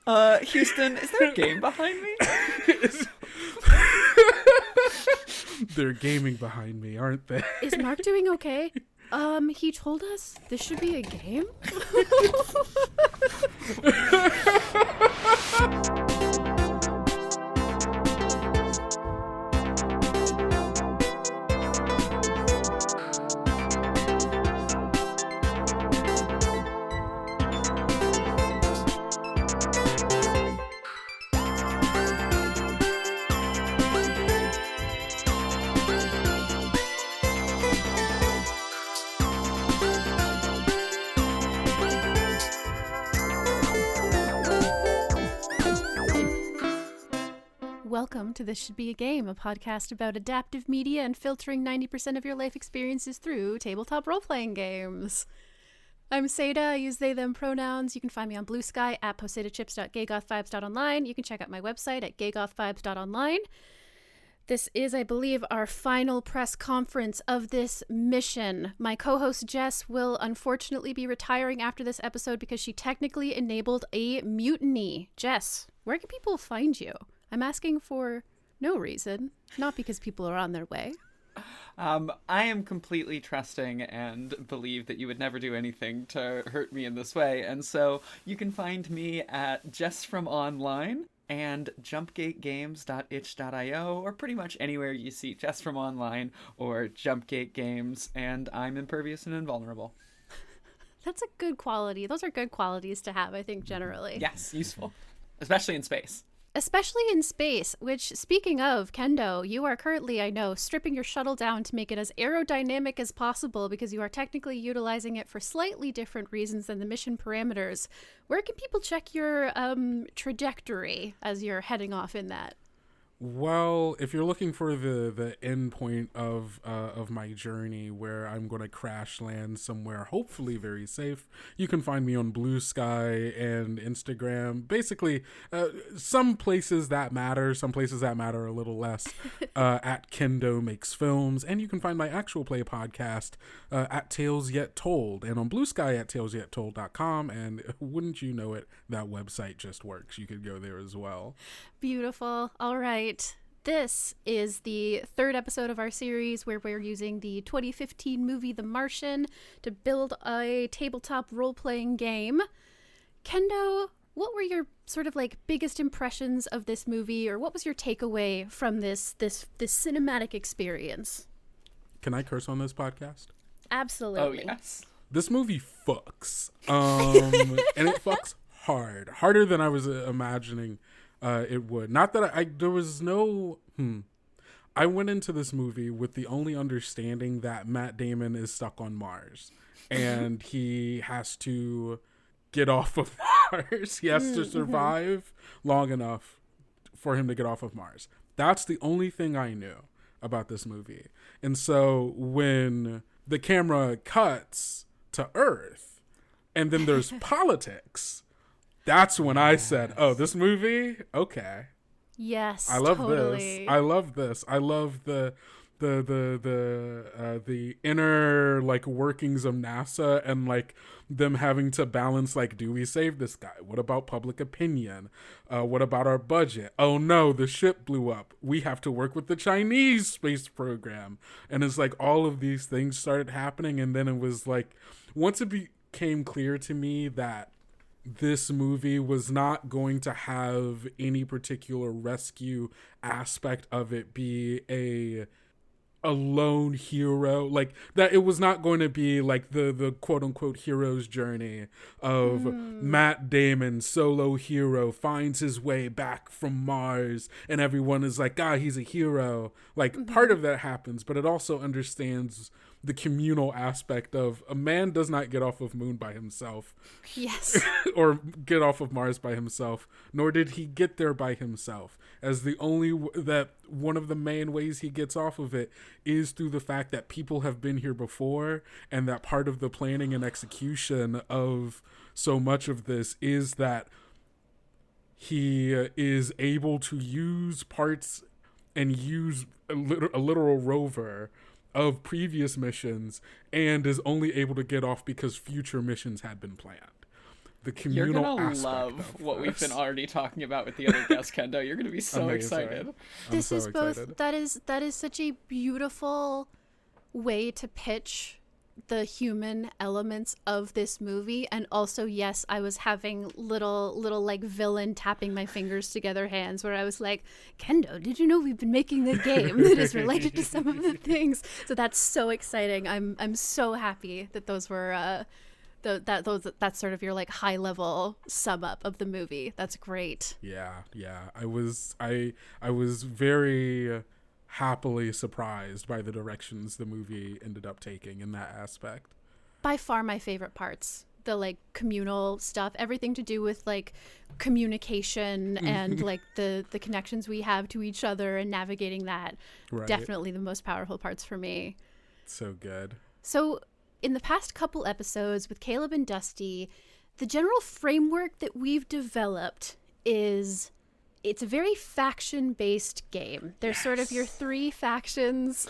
Houston, is there a game behind me? They're gaming behind me, aren't they? Is Mark doing okay? He told us this should be a game? Welcome to This Should Be a Game, a podcast about adaptive media and filtering 90% of your life experiences through tabletop role-playing games. I'm Satah. I use they, them pronouns. You can find me on Bluesky at posatachips.gaygothvibes.online. You can check out my website at gaygothvibes.online. This is, I believe, our final press conference of this mission. My co-host Jess will unfortunately be retiring after this episode because she technically enabled a mutiny. Jess, where can people find you? I'm asking for no reason, not because people are on their way. I am completely trusting and believe that you would never do anything to hurt me in this way, and so you can find me at jessfrom.online and jumpgategames.itch.io, or pretty much anywhere you see Jess from Online or Jumpgate Games, and I'm impervious and invulnerable. That's a good quality. Those are good qualities to have, I think, generally. Yes, useful. Especially in space. Especially in space, which, speaking of, Kendo, you are currently, I know, stripping your shuttle down to make it as aerodynamic as possible because you are technically utilizing it for slightly different reasons than the mission parameters. Where can people check your trajectory as you're heading off in that? Well, if you're looking for the end point of my journey where I'm going to crash land somewhere hopefully very safe, you can find me on Bluesky and Instagram. Basically, some places that matter, some places that matter a little less, at kendomakesfilms. And you can find my actual play podcast at Tales Yet Told, and on Bluesky at talesyettold.com. And wouldn't you know it, that website just works. You could go there as well. Beautiful. All right. This is the third episode of our series where we're using the 2015 movie The Martian to build a tabletop role-playing game. Kendo, what were your sort of like biggest impressions of this movie, or what was your takeaway from this cinematic experience? Can I curse on this podcast? Absolutely. Oh, yes. This movie fucks. And it fucks hard. Harder than I was imagining it would. Not that there was no... I went into this movie with the only understanding that Matt Damon is stuck on Mars. And he has to get off of Mars. He has to survive long enough for him to get off of Mars. That's the only thing I knew about this movie. And so when the camera cuts to Earth, and then there's politics... That's when I said, "Oh, this movie, okay." Yes, I love totally. this. I love this. I love the inner like workings of NASA and like them having to balance like, do we save this guy? What about public opinion? What about our budget? Oh no, the ship blew up. We have to work with the Chinese space program. And it's like all of these things started happening, and then it was like once it became clear to me that this movie was not going to have any particular rescue aspect of it be a lone hero, like that it was not going to be like the quote unquote hero's journey of Matt Damon, solo hero, finds his way back from Mars and everyone is like, he's a hero. Like part of that happens, but it also understands the communal aspect of a man does not get off of Moon by himself. Yes. Or get off of Mars by himself, nor did he get there by himself. As the only that one of the main ways he gets off of it is through the fact that people have been here before, and that part of the planning and execution of so much of this is that he is able to use parts and use a literal rover of previous missions and is only able to get off because future missions had been planned. the You're communal gonna aspect love of what we've this. been already talking about with the other guest, Kendo. You're gonna be so Amazing. excited. I'm so excited. Both that is such a beautiful way to pitch the human elements of this movie. And also, yes, I was having little like villain tapping my fingers together hands where I was like, Kendo, did you know we've been making a game that is related to some of the things? So that's so exciting. I'm so happy that those were that's sort of your like high level sum up of the movie. That's great. Yeah. I was very happily surprised by the directions the movie ended up taking in that aspect. By far my favorite parts. The like communal stuff, everything to do with like communication and like the connections we have to each other and navigating that. Right. Definitely the most powerful parts for me. So good. So in the past couple episodes with Caleb and Dusty, the general framework that we've developed is it's a very faction-based game. There's sort of your three factions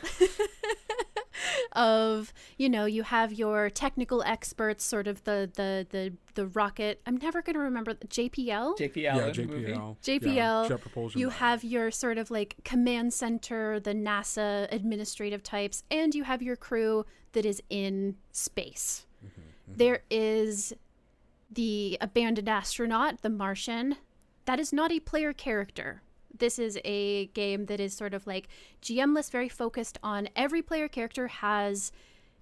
of, you know, you have your technical experts, sort of the rocket. I'm never going to remember the JPL. JPL. Jet Propulsion. You have your sort of like command center, the NASA administrative types, and you have your crew that is in space. There is the abandoned astronaut, the Martian. That is not a player character. This is a game that is sort of like GM-less, very focused on every player has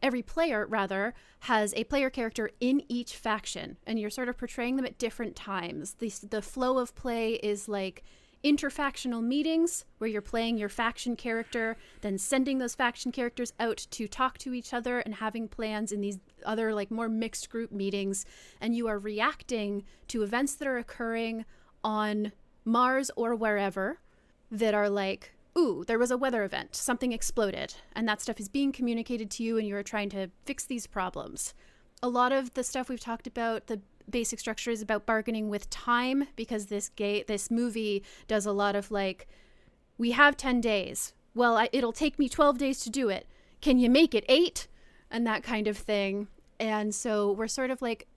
a player character in each faction, and you're sort of portraying them at different times. The flow of play is like interfactional meetings where you're playing your faction character, then sending those faction characters out to talk to each other and having plans in these other like more mixed group meetings, and you are reacting to events that are occurring on Mars or wherever that are like, ooh, there was a weather event, something exploded, and that stuff is being communicated to you and you're trying to fix these problems. A lot of the stuff we've talked about, the basic structure is about bargaining with time, because this movie does a lot of like, we have 10 days. Well, it'll take me 12 days to do it. Can you make it 8? And that kind of thing. And so we're sort of like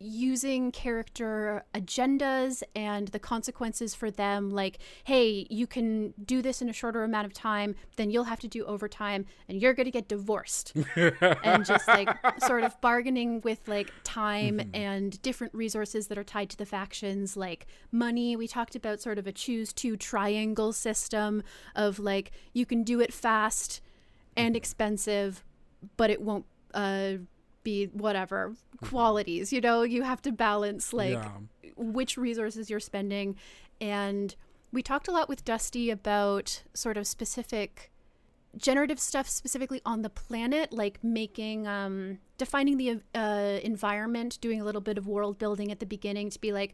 using character agendas and the consequences for them, like, hey, you can do this in a shorter amount of time, then you'll have to do overtime and you're going to get divorced. And just like sort of bargaining with like time and different resources that are tied to the factions, like money. We talked about sort of a choose two triangle system of like, you can do it fast and expensive, but it won't be whatever qualities, you know. You have to balance like which resources you're spending. And we talked a lot with Dusty about sort of specific generative stuff specifically on the planet, like making defining the environment, doing a little bit of world building at the beginning to be like,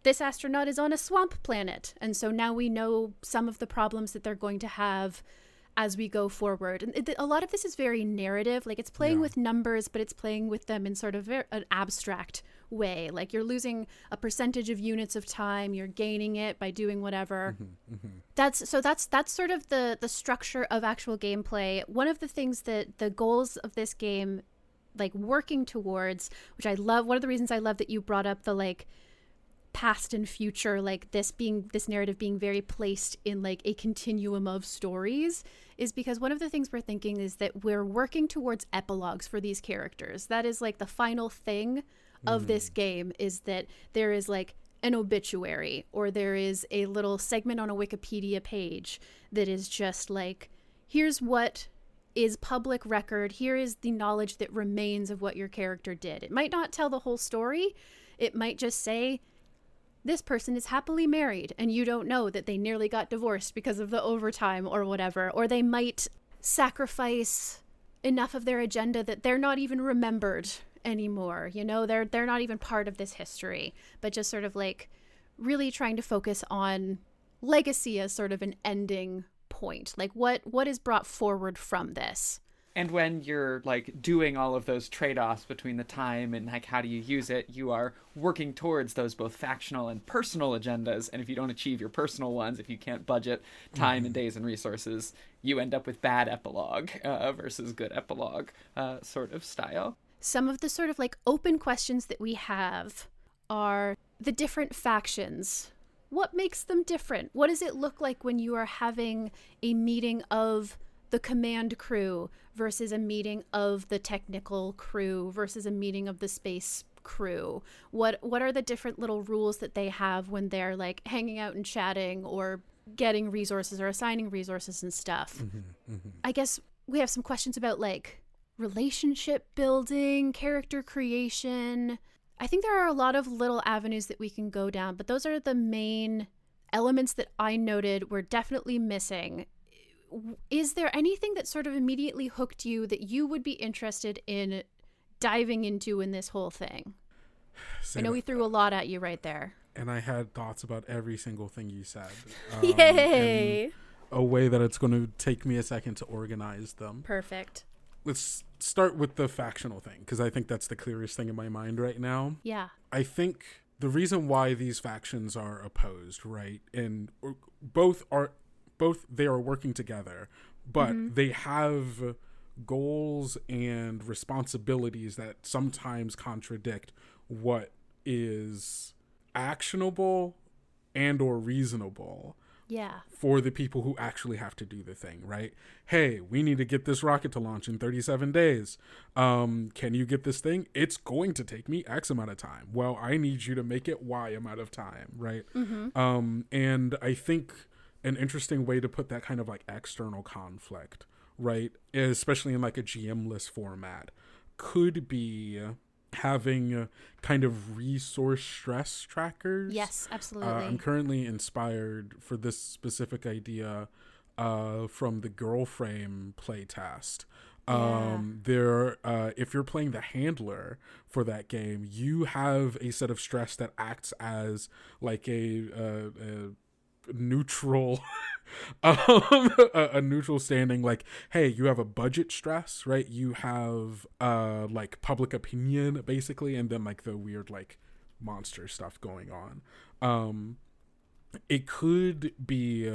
this astronaut is on a swamp planet, and so now we know some of the problems that they're going to have as we go forward. And a lot of this is very narrative, like it's playing with numbers, but it's playing with them in sort of an abstract way. Like you're losing a percentage of units of time, you're gaining it by doing whatever. That's sort of the structure of actual gameplay. One of the things that the goals of this game, like working towards, which I love, one of the reasons I love that you brought up the like past and future, like this narrative being very placed in like a continuum of stories, is because one of the things we're thinking is that we're working towards epilogues for these characters. That is like the final thing of this game, is that there is like an obituary, or there is a little segment on a Wikipedia page that is just like, here's what is public record, here is the knowledge that remains of what your character did. It might not tell the whole story, it might just say, this person is happily married, and you don't know that they nearly got divorced because of the overtime or whatever. Or they might sacrifice enough of their agenda that they're not even remembered anymore. You know, they're not even part of this history, but just sort of like really trying to focus on legacy as sort of an ending point. Like what is brought forward from this. And when you're like doing all of those trade-offs between the time and like how do you use it, you are working towards those both factional and personal agendas. And if you don't achieve your personal ones, if you can't budget time and days and resources, you end up with bad epilogue versus good epilogue sort of style. Some of the sort of like open questions that we have are the different factions. What makes them different? What does it look like when you are having a meeting of the command crew versus a meeting of the technical crew versus a meeting of the space crew? What are the different little rules that they have when they're like hanging out and chatting or getting resources or assigning resources and stuff? I guess we have some questions about like relationship building, character creation. I think there are a lot of little avenues that we can go down, but those are the main elements that I noted were definitely missing. Is there anything that sort of immediately hooked you that you would be interested in diving into in this whole thing? I know we threw a lot at you right there. And I had thoughts about every single thing you said. Yay! In a way that it's going to take me a second to organize them. Perfect. Let's start with the factional thing, because I think that's the clearest thing in my mind right now. Yeah. I think the reason why these factions are opposed, right, and both they are working together, but they have goals and responsibilities that sometimes contradict what is actionable and or reasonable for the people who actually have to do the thing, right? Hey, we need to get this rocket to launch in 37 days. Can you get this thing? It's going to take me X amount of time. Well, I need you to make it Y amount of time, right? And I think an interesting way to put that kind of like external conflict, right, especially in like a GM-less format, could be having kind of resource stress trackers. Yes, absolutely. I'm currently inspired for this specific idea from the Girl Frame playtest. If you're playing the handler for that game, you have a set of stress that acts as like a neutral a neutral standing. Like, hey, you have a budget stress, right? You have like public opinion basically, and then like the weird like monster stuff going on. It could be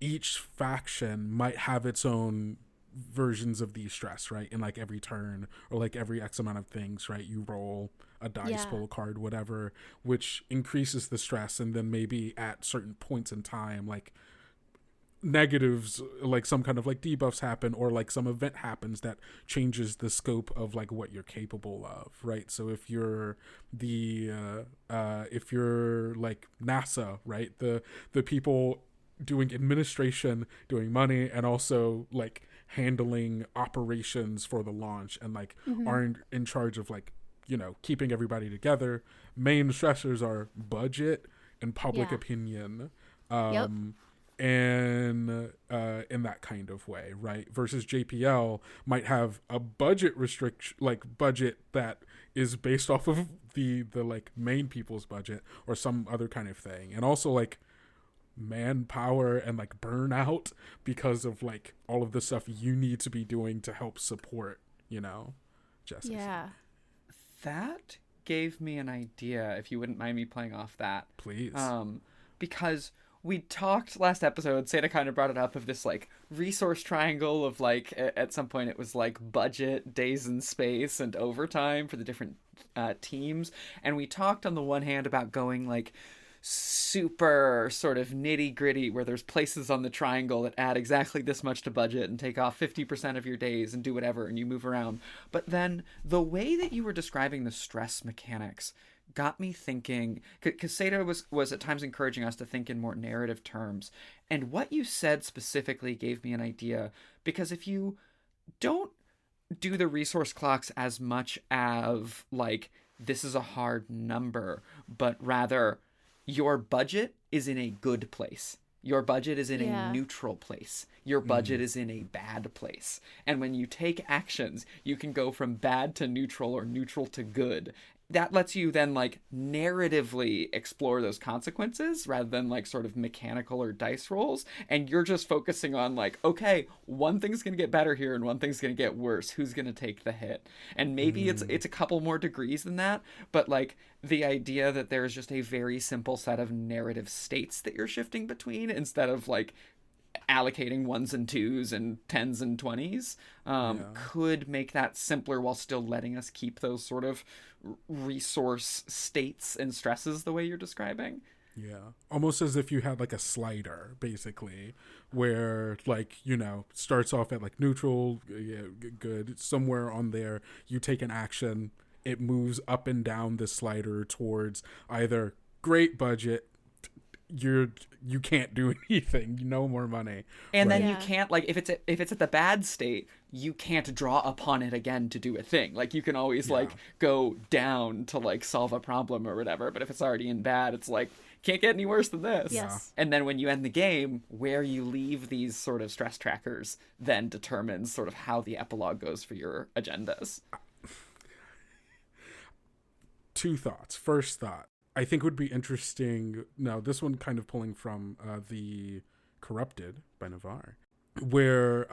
each faction might have its own versions of these stress, right? In like every turn or like every X amount of things, right? You roll a dice, pull a card, whatever, which increases the stress, and then maybe at certain points in time, like negatives, like some kind of like debuffs happen, or like some event happens that changes the scope of like what you're capable of, right? So if you're if you're like NASA, right, the people doing administration, doing money, and also like handling operations for the launch, and like are in charge of like, you know, keeping everybody together. Main stressors are budget and public opinion, and in that kind of way, right? Versus JPL might have a budget budget that is based off of the like main people's budget or some other kind of thing, and also like manpower and like burnout because of like all of the stuff you need to be doing to help support, you know, Jess. Yeah. That gave me an idea, if you wouldn't mind me playing off that. Please. Because we talked last episode, Seda kind of brought it up, of this like resource triangle of like, at some point it was like budget, days in space, and overtime for the different teams. And we talked on the one hand about going like super sort of nitty gritty, where there's places on the triangle that add exactly this much to budget and take off 50% of your days and do whatever, and you move around. But then the way that you were describing the stress mechanics got me thinking, because Seda was at times encouraging us to think in more narrative terms, and what you said specifically gave me an idea, because if you don't do the resource clocks as much as like this is a hard number, but rather your budget is in a good place. Your budget is in a neutral place. Your budget is in a bad place. And when you take actions, you can go from bad to neutral or neutral to good. That lets you then like narratively explore those consequences rather than like sort of mechanical or dice rolls. And you're just focusing on like, okay, one thing's going to get better here and one thing's going to get worse. Who's going to take the hit? And maybe it's a couple more degrees than that, but like the idea that there's just a very simple set of narrative states that you're shifting between instead of like allocating 1s and 2s and 10s and 20s could make that simpler while still letting us keep those sort of resource states and stresses the way you're describing. Yeah, almost as if you had like a slider, basically, where like, starts off at like neutral, good, somewhere on there, you take an action, it moves up and down the slider towards either great budget, you can't do anything, no more money, and right? then you can't, like, if it's at the bad state, you can't draw upon it again to do a thing. Like, you can always like go down to like solve a problem or whatever, but if it's already in bad, it's like, can't get any worse than this. Yes. And then when you end the game, where you leave these sort of stress trackers then determines sort of how the epilogue goes for your agendas. 2 thoughts. First thought, I think would be interesting. Now, this one kind of pulling from the Corrupted by Navarre, where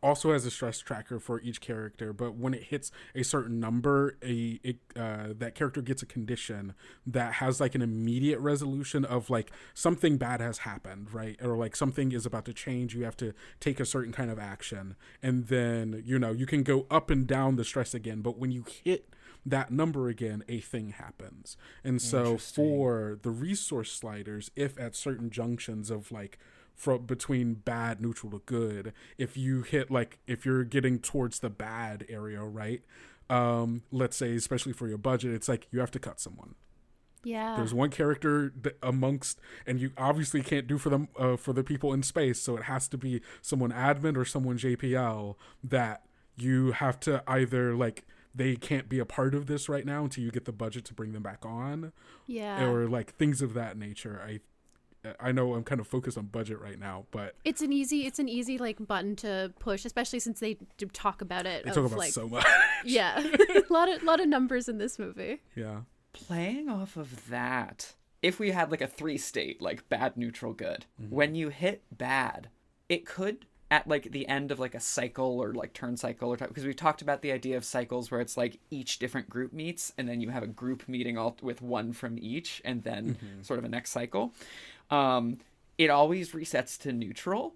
also has a stress tracker for each character, but when it hits a certain number, that character gets a condition that has like an immediate resolution of like something bad has happened, right? Or like something is about to change, you have to take a certain kind of action, and then you can go up and down the stress again, but when you hit that number again, a thing happens. And so for the resource sliders, if at certain junctions of like between bad, neutral to good, if you hit like, if you're getting towards the bad area, right, let's say especially for your budget, it's like you have to cut someone. Yeah, there's one character amongst, and you obviously can't do for them for the people in space, so it has to be someone admin or someone JPL that you have to either like, they can't be a part of this right now until you get the budget to bring them back on. Yeah. Or like things of that nature. I know I'm kind of focused on budget right now, but it's an easy like button to push, especially since they do talk about it. They talk about so much. Yeah. a lot of numbers in this movie. Yeah. Playing off of that, if we had like a 3-state, like bad, neutral, good, when you hit bad, it could, at like the end of like a cycle or like turn cycle, or because we've talked about the idea of cycles where it's like each different group meets and then you have a group meeting all with one from each and then sort of a next cycle. It always resets to neutral,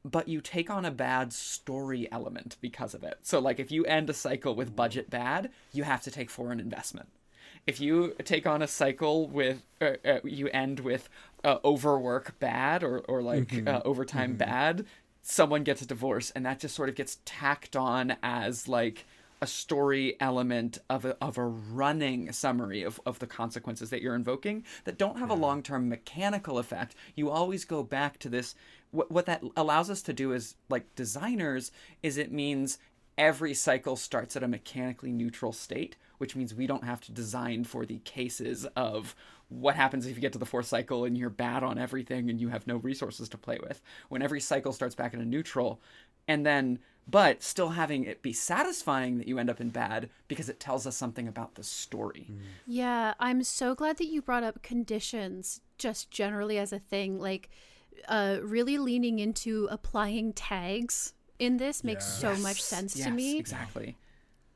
but you take on a bad story element because of it. So like if you end a cycle with budget bad, you have to take foreign investment. If you take on a cycle with, you end with overwork bad or like overtime bad, someone gets a divorce, and that just sort of gets tacked on as like a story element of a running summary of the consequences that you're invoking that don't have a long-term mechanical effect. You always go back to this. What that allows us to do as like designers is it means every cycle starts at a mechanically neutral state, which means we don't have to design for the cases of what happens if you get to the 4th cycle and you're bad on everything and you have no resources to play with. When every cycle starts back in a neutral, and then, but still having it be satisfying that you end up in bad because it tells us something about the story. Yeah, I'm so glad that you brought up conditions just generally as a thing. Like, really leaning into applying tags in this makes so much sense to me. Exactly.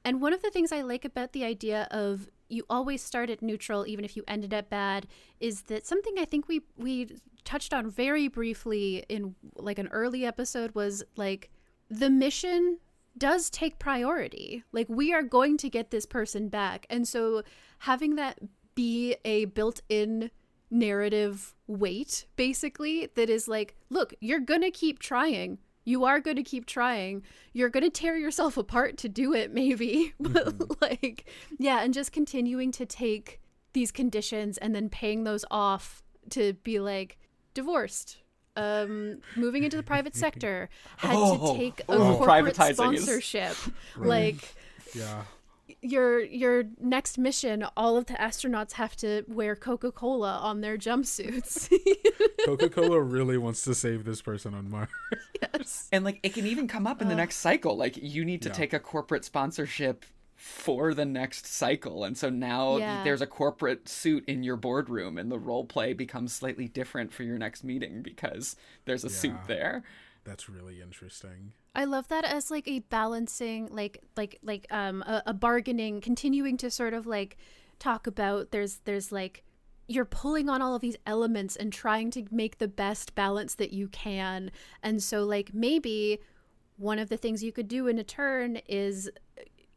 And one of the things I like about the idea of you always start at neutral, even if you ended at bad, is that something I think we touched on very briefly in like an early episode was like the mission does take priority. Like we are going to get this person back. And so having that be a built-in narrative weight, basically, that is like, look, you're going to keep trying. You are going to keep trying. You're going to tear yourself apart to do it, maybe. But like, yeah, and just continuing to take these conditions and then paying those off to be like, divorced, moving into the private sector, had to take a corporate sponsorship. Like, yeah. Your next mission, all of the astronauts have to wear Coca-Cola on their jumpsuits. Coca-Cola really wants to save this person on Mars. Yes. And like it can even come up in the next cycle. Like you need to take a corporate sponsorship for the next cycle. And so now there's a corporate suit in your boardroom and the role play becomes slightly different for your next meeting because there's a suit there. That's really interesting. I love that as like a balancing, like a bargaining, continuing to sort of like talk about there's like, you're pulling on all of these elements and trying to make the best balance that you can. And so like maybe one of the things you could do in a turn is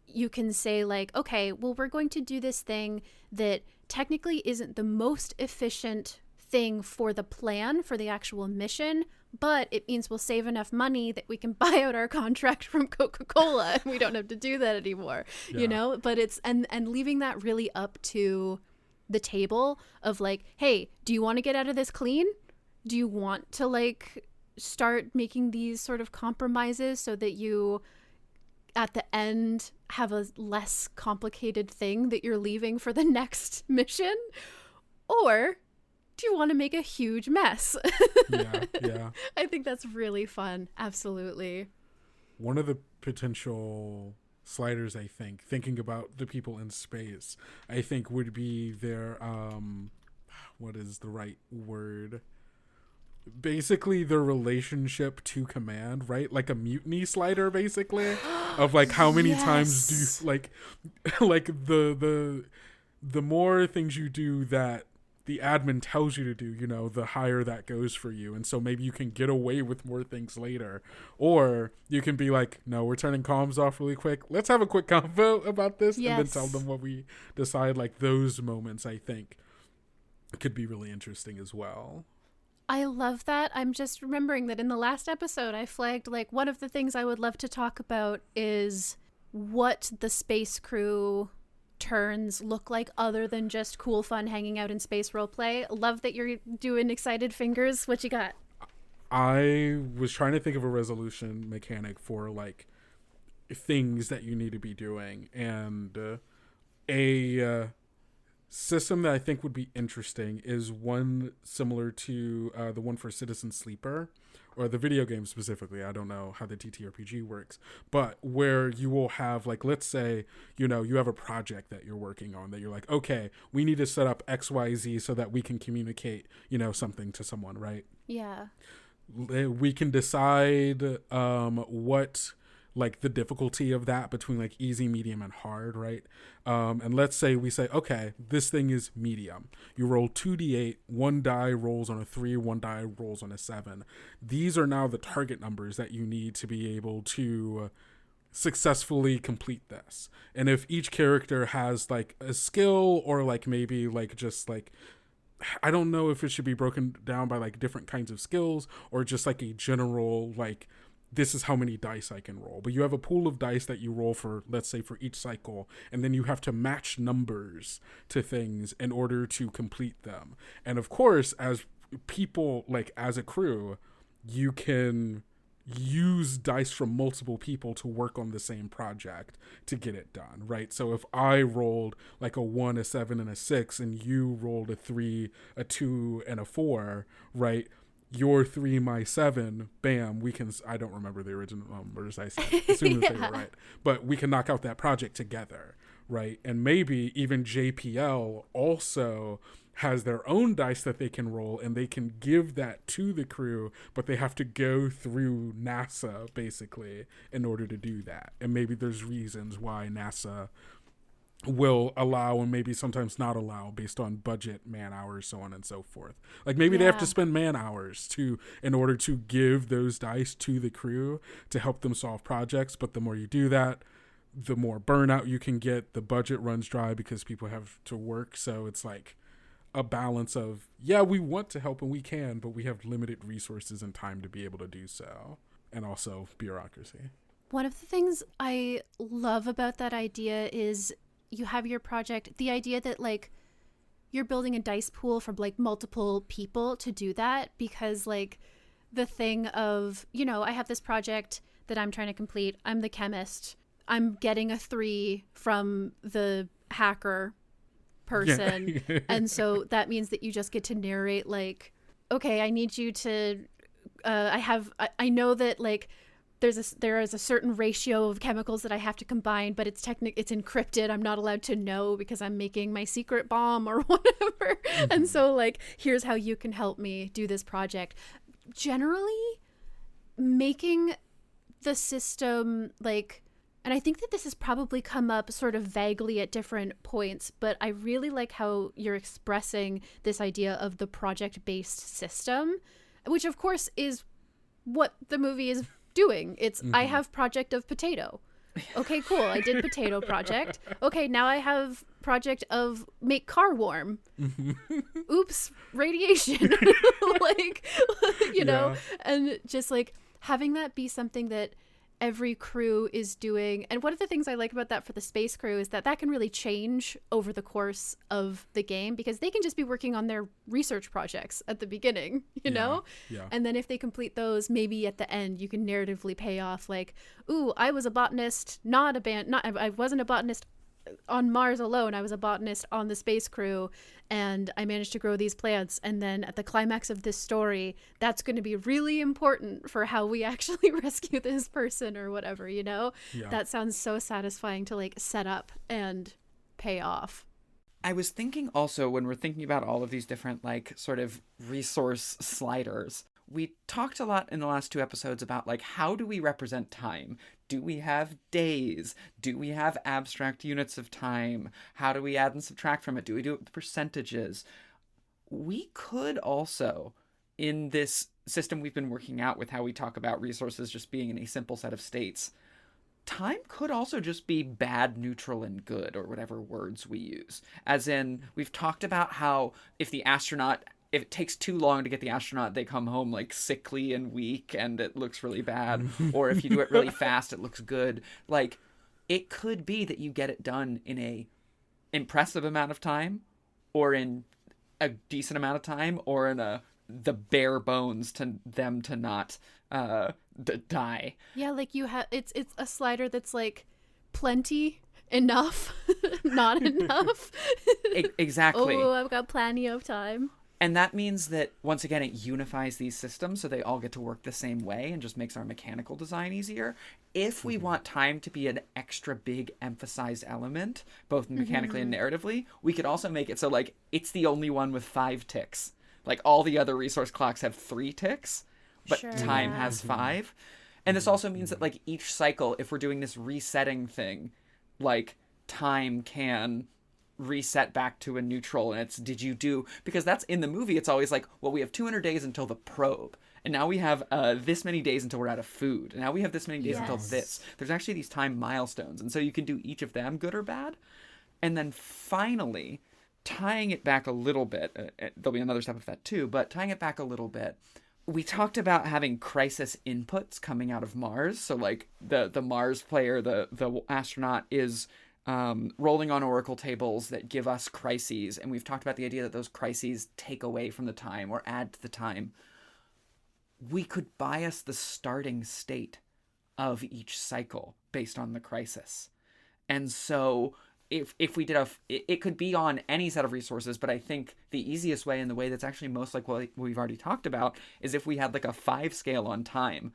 you can say like, okay, well, we're going to do this thing that technically isn't the most efficient thing for the plan for the actual mission, but it means we'll save enough money that we can buy out our contract from Coca-Cola and we don't have to do that anymore, you know? But it's, and leaving that really up to the table of like, hey, do you want to get out of this clean? Do you want to like start making these sort of compromises so that you at the end have a less complicated thing that you're leaving for the next mission? Or do you want to make a huge mess? Yeah. I think that's really fun. Absolutely. One of the potential sliders, I think, thinking about the people in space, I think would be their, what is the right word? Basically their relationship to command, right? Like a mutiny slider, basically, of like how many times do you, like the more things you do that the admin tells you to do, you know, the higher that goes for you. And so maybe you can get away with more things later. Or you can be like, no, we're turning comms off really quick. Let's have a quick convo about this and then tell them what we decide. Like those moments, I think, could be really interesting as well. I love that. I'm just remembering that in the last episode, I flagged like one of the things I would love to talk about is what the space crew turns look like other than just cool fun hanging out in space roleplay. Love that you're doing excited fingers. What you got? I was trying to think of a resolution mechanic for like things that you need to be doing, and a system that I think would be interesting is one similar to the one for Citizen Sleeper, or the video game specifically. I don't know how the TTRPG works, but where you will have like, let's say, you know, you have a project that you're working on that you're like, okay, we need to set up XYZ so that we can communicate, you know, something to someone, right? Yeah. We can decide what like the difficulty of that between like easy, medium, and hard, right? And let's say we say, okay, this thing is medium. You roll 2d8, one die rolls on a 3, one die rolls on a 7. These are now the target numbers that you need to be able to successfully complete this. And if each character has like a skill, or like maybe like just like, I don't know if it should be broken down by like different kinds of skills, or just like a general like, this is how many dice I can roll. But you have a pool of dice that you roll for, let's say, for each cycle, and then you have to match numbers to things in order to complete them. And of course, as people, like as a crew, you can use dice from multiple people to work on the same project to get it done, right? So if I rolled like a 1, a 7, and a 6, and you rolled a 3, a 2, and a 4, right? Your 3, my 7, bam, we can, I don't remember the original numbers I said, assuming that they were right, but we can knock out that project together, right? And maybe even JPL also has their own dice that they can roll, and they can give that to the crew, but they have to go through NASA basically in order to do that. And maybe there's reasons why NASA will allow and maybe sometimes not allow based on budget, man hours, so on and so forth. Like maybe they have to spend man hours in order to give those dice to the crew to help them solve projects. But the more you do that, the more burnout you can get. The budget runs dry because people have to work. So it's like a balance of, yeah, we want to help and we can, but we have limited resources and time to be able to do so. And also bureaucracy. One of the things I love about that idea is you have your project, the idea that like you're building a dice pool for like multiple people to do that, because like the thing of, you know, I have this project that I'm trying to complete. I'm the chemist. I'm getting a 3 from the hacker person. Yeah. And so that means that you just get to narrate like, okay, I need you to, I know that like, there is a certain ratio of chemicals that I have to combine, but it's encrypted. I'm not allowed to know because I'm making my secret bomb or whatever. Mm-hmm. And so like, here's how you can help me do this project. Generally, making the system like And I think that this has probably come up sort of vaguely at different points, but I really like how you're expressing this idea of the project-based system, which of course is what the movie is doing. It's, I have project of potato. Okay, cool. I did potato project. Okay, now I have project of make car warm. Oops, radiation. Like, you know, and just like having that be something that every crew is doing. And one of the things I like about that for the space crew is that can really change over the course of the game, because they can just be working on their research projects at the beginning, you know? Yeah. And then if they complete those, maybe at the end you can narratively pay off like, ooh, I was a botanist, I wasn't a botanist on Mars alone. I was a botanist on the space crew, and I managed to grow these plants. And then at the climax of this story, that's going to be really important for how we actually rescue this person or whatever, you know? Yeah. That sounds so satisfying to like set up and pay off. I was thinking also, when we're thinking about all of these different like sort of resource sliders, we talked a lot in the last 2 episodes about like, how do we represent time? Do we have days? Do we have abstract units of time? How do we add and subtract from it? Do we do it with percentages? We could also, in this system we've been working out with how we talk about resources just being in a simple set of states, time could also just be bad, neutral, and good, or whatever words we use. As in, we've talked about how if it takes too long to get the astronaut, they come home like sickly and weak and it looks really bad. Or if you do it really fast, it looks good. Like, it could be that you get it done in a impressive amount of time, or in a decent amount of time, or in the bare bones to them to not die. Yeah, like you have, it's a slider that's like plenty, enough, not enough. Exactly. Oh, I've got plenty of time. And that means that, once again, it unifies these systems so they all get to work the same way and just makes our mechanical design easier. If we want time to be an extra big emphasized element, both mechanically and narratively, we could also make it so, like, it's the only one with 5 ticks. Like, all the other resource clocks have 3 ticks, but time has 5. And this also means that, like, each cycle, if we're doing this resetting thing, like, time can reset back to a neutral, and it's because that's in the movie. It's always like, well, we have 200 days until the probe, and now we have this many days until we're out of food, and now we have this many days until this. There's actually these time milestones, and so you can do each of them, good or bad. And then finally, tying it back a little bit, there'll be another step of that too, but tying it back a little bit, we talked about having crisis inputs coming out of Mars. So like the Mars player, the astronaut, is rolling on oracle tables that give us crises, and we've talked about the idea that those crises take away from the time or add to the time. We could bias the starting state of each cycle based on the crisis. And so if we did it could be on any set of resources, but I think the easiest way, and the way that's actually most like what we've already talked about, is if we had like a 5 scale on time.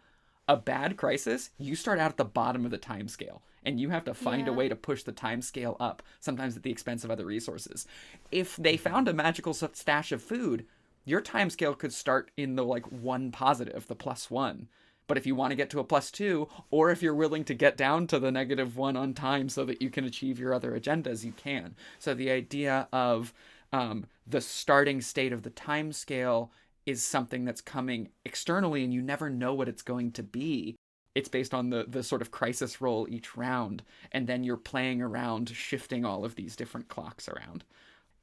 A bad crisis, you start out at the bottom of the time scale, and you have to find a way to push the time scale up, sometimes at the expense of other resources. If they found a magical stash of food, your time scale could start in the like 1 positive, the +1. But if you want to get to a +2, or if you're willing to get down to the -1 on time so that you can achieve your other agendas, you can. So the idea of the starting state of the time scale is something that's coming externally, and you never know what it's going to be. It's based on the sort of crisis roll each round, and then you're playing around shifting all of these different clocks around.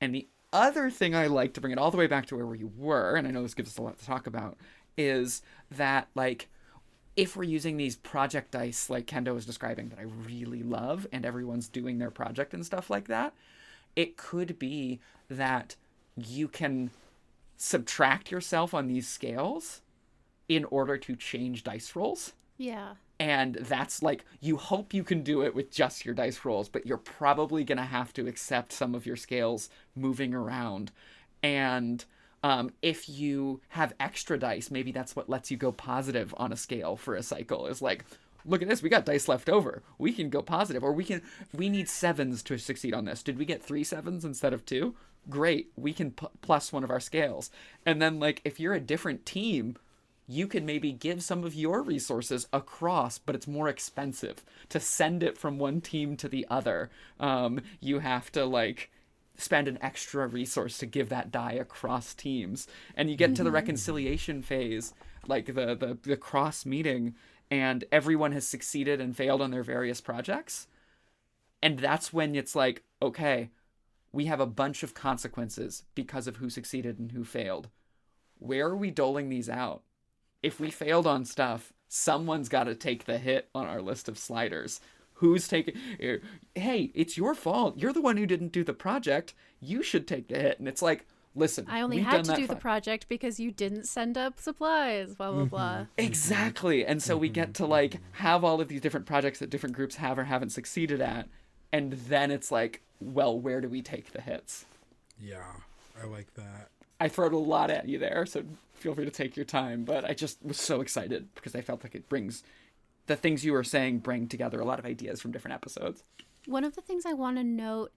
And the other thing I like, to bring it all the way back to where we were, and I know this gives us a lot to talk about, is that like, if we're using these project dice like Kendo was describing that I really love, and everyone's doing their project and stuff like that, it could be that you can subtract yourself on these scales in order to change dice rolls. Yeah. And that's like, you hope you can do it with just your dice rolls, but you're probably going to have to accept some of your scales moving around. And if you have extra dice, maybe that's what lets you go positive on a scale for a cycle, is like, look at this, we got dice left over. We can go positive, or we need 7s to succeed on this. Did we get 3 7s instead of 2? Great, we can plus one of our scales. And then like, if you're a different team, you can maybe give some of your resources across, but it's more expensive to send it from one team to the other. You have to like spend an extra resource to give that die across teams, and you get to the reconciliation phase, like the cross meeting, and everyone has succeeded and failed on their various projects, and that's when it's like, okay, we have a bunch of consequences because of who succeeded and who failed. Where are we doling these out? If we failed on stuff, someone's got to take the hit on our list of sliders. Who's taking... Hey, it's your fault. You're the one who didn't do the project. You should take the hit. And it's like, listen, I only had to do the project because you didn't send up supplies, blah, blah, blah. Exactly. And so we get to, like, have all of these different projects that different groups have or haven't succeeded at. And then it's like, well, where do we take the hits? Yeah, I like that. I throw a lot at you there, so feel free to take your time. But I just was so excited because I felt like it brings... The things you were saying bring together a lot of ideas from different episodes. One of the things I want to note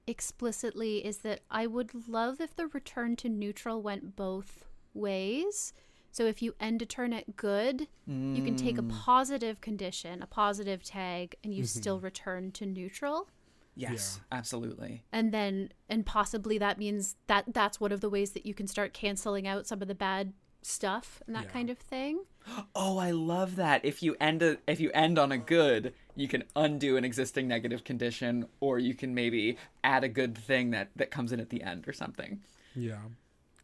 explicitly is that I would love if the return to neutral went both ways. So if you end a turn at good, you can take a positive condition, a positive tag, and you still return to neutral. Yes, absolutely. And possibly that means that's one of the ways that you can start canceling out some of the bad stuff and that kind of thing. Oh, I love that. If you end on a good, you can undo an existing negative condition, or you can maybe add a good thing that comes in at the end or something. Yeah.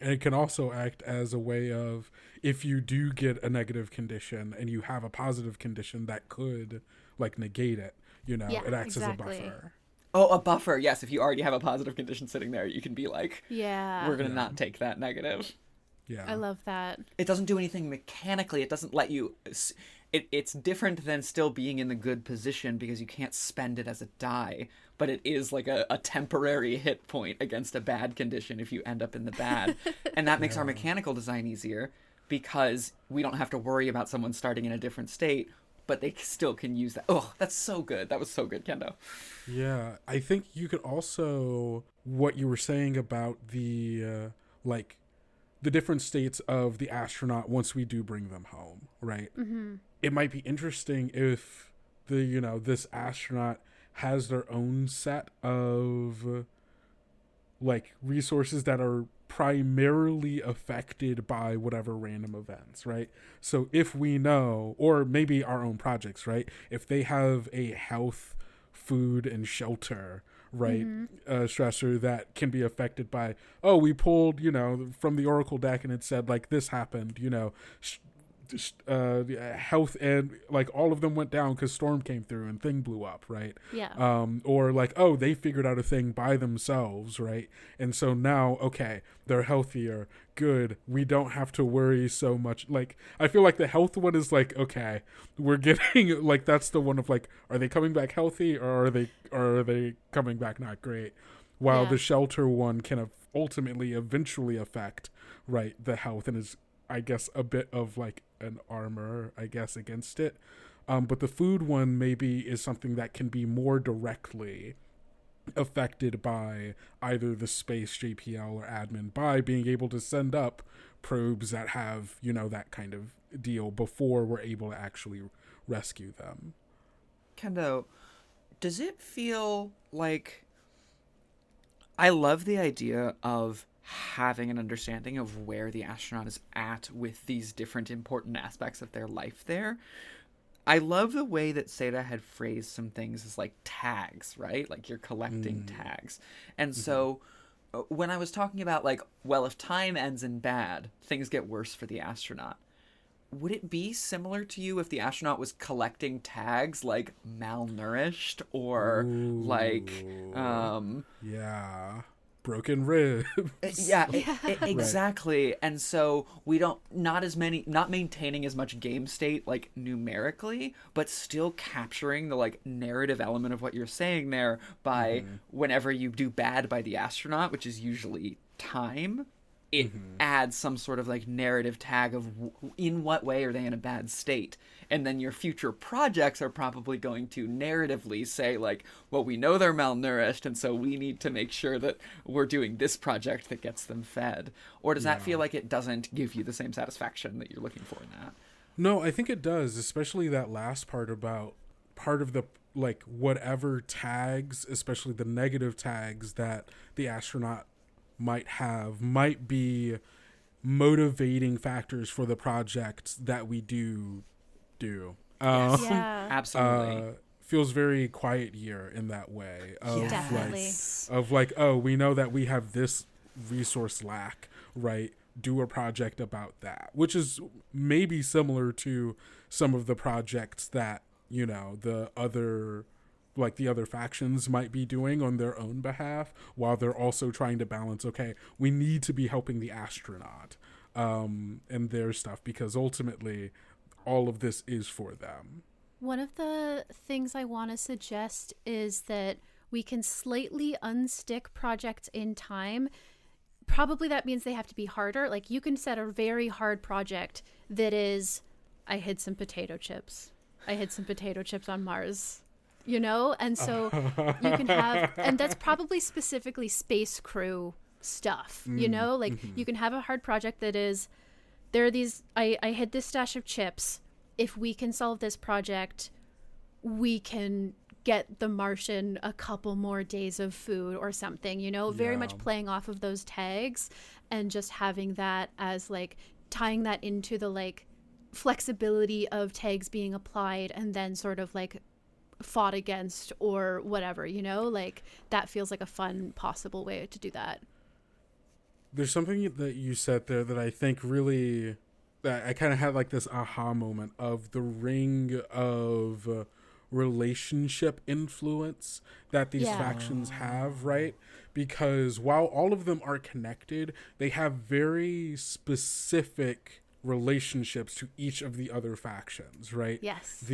And it can also act as a way of, if you do get a negative condition and you have a positive condition that could like negate it, it acts as a buffer. Oh, a buffer. Yes, if you already have a positive condition sitting there, you can be like, we're going to not take that negative. Yeah. I love that. It doesn't do anything mechanically. It doesn't let you... It's different than still being in the good position because you can't spend it as a die, but it is like a temporary hit point against a bad condition if you end up in the bad. And that makes our mechanical design easier because we don't have to worry about someone starting in a different state, but they still can use that. Oh, that's so good. That was so good, Kendo. Yeah. I think you could also... What you were saying about the, the different states of the astronaut once we do bring them home, right? Mm-hmm. It might be interesting if this astronaut has their own set of resources that are primarily affected by whatever random events, right? So if we know, or maybe our own projects, right? If they have a health, food, and shelter, right, stressor that can be affected by, we pulled, from the Oracle deck and it said, this happened, health and, all of them went down because storm came through and thing blew up, right? Yeah. Or, they figured out a thing by themselves, right? And so now, okay, they're healthier, good, we don't have to worry so much. I feel like the health one is okay, we're getting that's the one of are they coming back healthy or are they coming back not great, while the shelter one can ultimately eventually affect the health and is, I guess, a bit of an armor, I guess, against it. But the food one maybe is something that can be more directly affected by either the space JPL or admin by being able to send up probes that have, that kind of deal before we're able to actually rescue them. Kendo, does it feel like... I love the idea of having an understanding of where the astronaut is at with these different important aspects of their life there. I love the way that Satah had phrased some things as tags, right? You're collecting tags. And so when I was talking about if time ends in bad, things get worse for the astronaut. Would it be similar to you if the astronaut was collecting tags malnourished or broken ribs? Exactly. Right. And so we not maintaining as much game state numerically, but still capturing the narrative element of what you're saying there by whenever you do bad by the astronaut, which is usually time, it adds some sort of like narrative tag of in what way are they in a bad state. And then your future projects are probably going to narratively say like, well, we know they're malnourished, and so we need to make sure that we're doing this project that gets them fed. Or does that feel like it doesn't give you the same satisfaction that you're looking for in that? No, I think it does, especially that last part about part of the like whatever tags, especially the negative tags that the astronaut might have, might be motivating factors for the projects that we do. Yes. Yeah. Absolutely. Feels very Quiet Year in that way of Definitely. oh, we know that we have this resource lack, right? Do a project about that, which is maybe similar to some of the projects that, you know, the other factions might be doing on their own behalf, while they're also trying to balance, okay, we need to be helping the astronaut and their stuff, because ultimately all of this is for them. One of the things I want to suggest is that we can slightly unstick projects in time. Probably that means they have to be harder. Like, you can set a very hard project that is, I hid some potato chips. I hid some potato chips on Mars, you know? And so you can have, and that's probably specifically space crew stuff, you know? Like, you can have a hard project that is, there are these, I hid this stash of chips. If we can solve this project, we can get the Martian a couple more days of food or something, you know? Very much playing off of those tags and just having that as like tying that into the like flexibility of tags being applied and then sort of like fought against or whatever, you know? Like, that feels like a fun possible way to do that. There's something that you said there that I think really, that I kind of had like this aha moment of the ring of relationship influence that these factions have, right? Because while all of them are connected, they have very specific relationships to each of the other factions, right? Yes.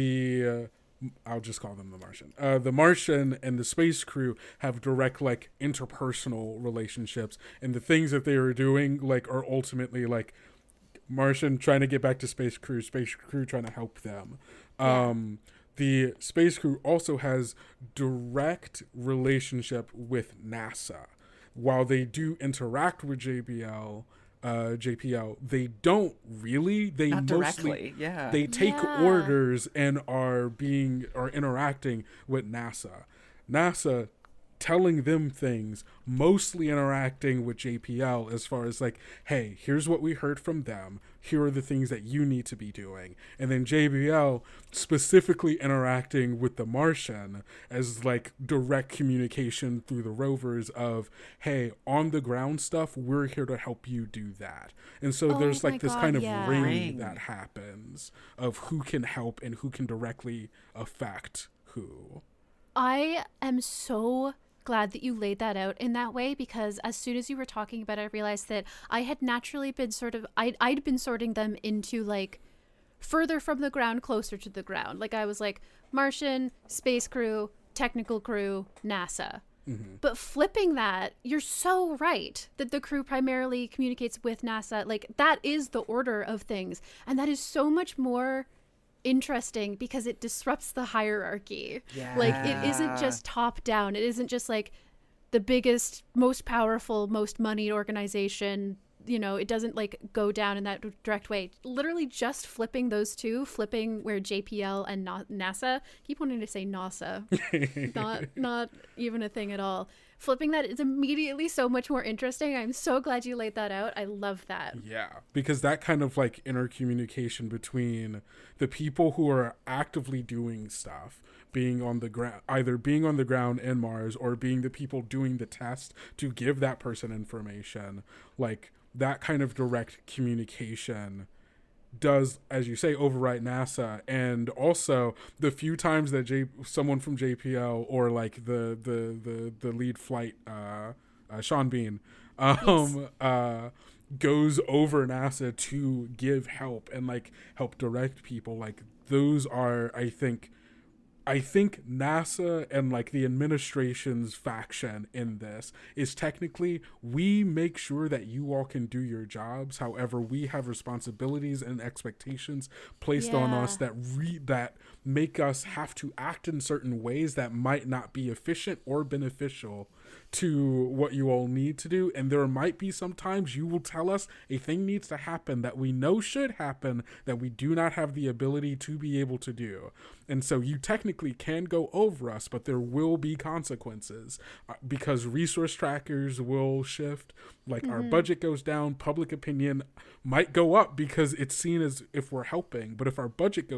I'll just call them the Martian. The Martian and the space crew have direct, like, interpersonal relationships, and the things that they are doing, like, are ultimately, like, Martian trying to get back to space crew trying to help them. The space crew also has direct relationship with NASA. While they do interact with JPL, they don't really. They Not mostly directly, they take orders and are interacting with NASA. NASA telling them things, mostly interacting with JPL as far as like, hey, here's what we heard from them. Here are the things that you need to be doing. And then JPL specifically interacting with the Martian as like direct communication through the rovers of, hey, on the ground stuff, we're here to help you do that. And so there's like this kind of ring that happens of who can help and who can directly affect who. I am so glad that you laid that out in that way, because as soon as you were talking about it, I realized that I had naturally been I'd been sorting them into like further from the ground, closer to the ground. Like, I was like Martian, space crew, technical crew, NASA. But flipping that, you're so right that the crew primarily communicates with NASA. Like, that is the order of things. And that is so much more interesting because it disrupts the hierarchy. Like, it isn't just top down. It isn't just like the biggest, most powerful, most moneyed organization, you know. It doesn't like go down in that direct way. Literally just flipping those two, flipping where JPL and NASA, keep wanting to say NASA, not even a thing at all. Flipping that is immediately so much more interesting. I'm so glad you laid that out. I love that. Yeah, because that kind of like intercommunication between the people who are actively doing stuff, being on the ground, either being on the ground in Mars or being the people doing the test to give that person information, like that kind of direct communication does, as you say, overwrite NASA. And also the few times that someone from JPL or like the lead flight Sean Bean goes over NASA to give help and like help direct people, like those are, I think I think NASA and like the administration's faction in this is technically, we make sure that you all can do your jobs. However, we have responsibilities and expectations placed on us that that make us have to act in certain ways that might not be efficient or beneficial to what you all need to do. And there might be sometimes you will tell us a thing needs to happen that we know should happen that we do not have the ability to be able to do. And so you technically can go over us, but there will be consequences because resource trackers will shift. Like our budget goes down, public opinion might go up because it's seen as if we're helping. But if our budget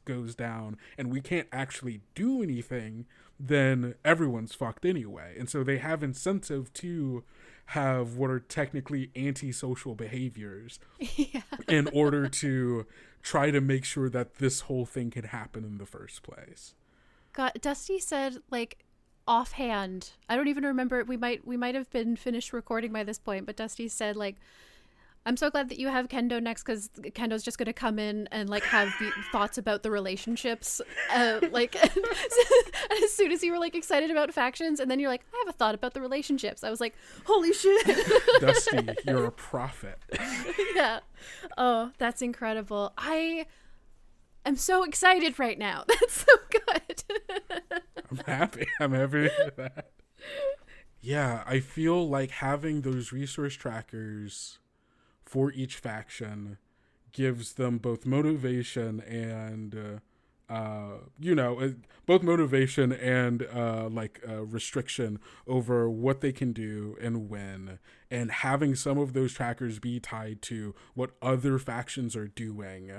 goes down and we can't actually do anything, then everyone's fucked anyway. And so they have incentive to have what are technically antisocial behaviors in order to try to make sure that this whole thing can happen in the first place. God, Dusty said, like, offhand, I don't even remember, we might have been finished recording by this point, but Dusty said, like, I'm so glad that you have Kendo next because Kendo's just going to come in and like have the thoughts about the relationships. Like as soon as you were like excited about factions and then you're like, I have a thought about the relationships. I was like, holy shit. Dusty, you're a prophet. Yeah. Oh, that's incredible. I am so excited right now. That's so good. I'm happy for that. Yeah, I feel like having those resource trackers for each faction gives them both motivation and restriction over what they can do and when, and having some of those trackers be tied to what other factions are doing.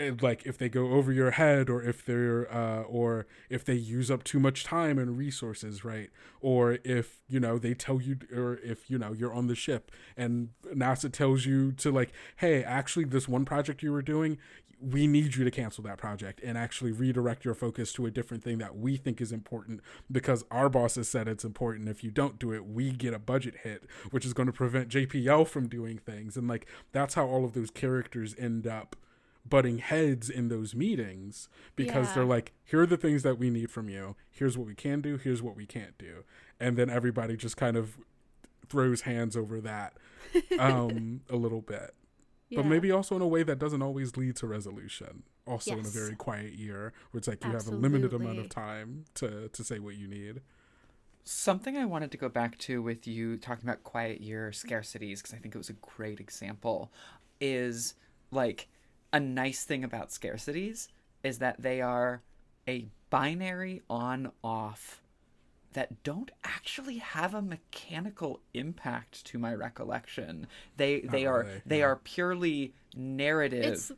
And like if they go over your head, or if they're or if they use up too much time and resources, right? Or if they tell you, or if you're on the ship and NASA tells you to like, hey, actually this one project you were doing, we need you to cancel that project and actually redirect your focus to a different thing that we think is important because our boss has said it's important. If you don't do it, we get a budget hit, which is going to prevent JPL from doing things. And like that's how all of those characters end up butting heads in those meetings because they're like, here are the things that we need from you, here's what we can do, here's what we can't do, and then everybody just kind of throws hands over that a little bit, but maybe also in a way that doesn't always lead to resolution, also in a very quiet year where it's like you have a limited amount of time to say what you need. Something I wanted to go back to with you talking about quiet year scarcities, because I think it was a great example, is like a nice thing about scarcities is that they are a binary on-off that don't actually have a mechanical impact to my recollection. They are purely narrative.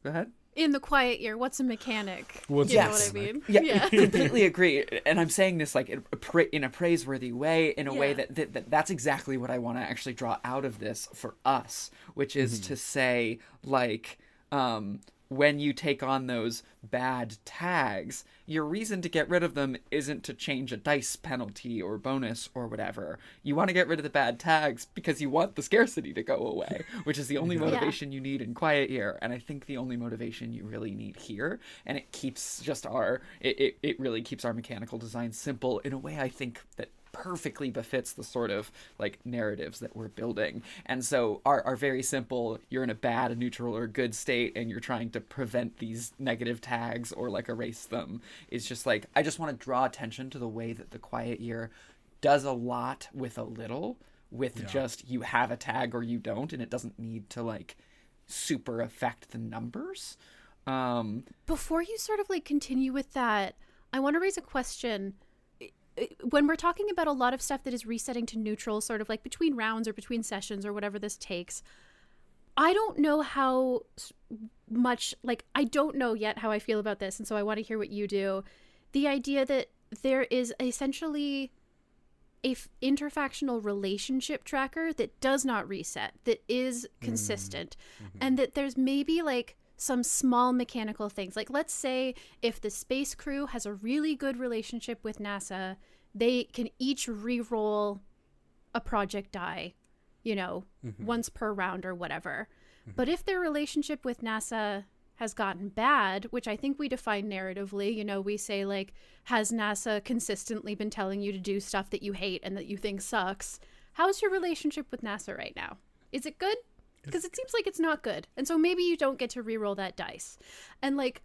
Go ahead. In the quiet year, what's a mechanic? You know what I mean? Yeah. Completely agree. And I'm saying this like in a praiseworthy way, in a way that's exactly what I want to actually draw out of this for us, which is to say like, when you take on those bad tags, your reason to get rid of them isn't to change a dice penalty or bonus or whatever. You want to get rid of the bad tags because you want the scarcity to go away, which is the only motivation you need in quiet year. And I think the only motivation you really need here. And it keeps just it really keeps our mechanical design simple in a way I think that perfectly befits the sort of like narratives that we're building. And so our very simple, you're in a bad, a neutral, or a good state and you're trying to prevent these negative tags or like erase them is just like, I just want to draw attention to the way that the quiet year does a lot with a little, with just you have a tag or you don't, and it doesn't need to like super affect the numbers. Before you sort of like continue with that, I want to raise a question. When we're talking about a lot of stuff that is resetting to neutral, sort of like between rounds or between sessions or whatever this takes, I don't know how much, like, I don't know yet how I feel about this, and so I want to hear what you do. The idea that there is essentially a interfactional relationship tracker that does not reset, that is consistent, and that there's maybe like some small mechanical things. Like, let's say if the space crew has a really good relationship with NASA, they can each re-roll a project die, once per round or whatever. But if their relationship with NASA has gotten bad, which I think we define narratively. You know, we say, like, has NASA consistently been telling you to do stuff that you hate and that you think sucks? How's your relationship with NASA right now? Is it good? Because it seems like it's not good. And so maybe you don't get to reroll that dice. And, like,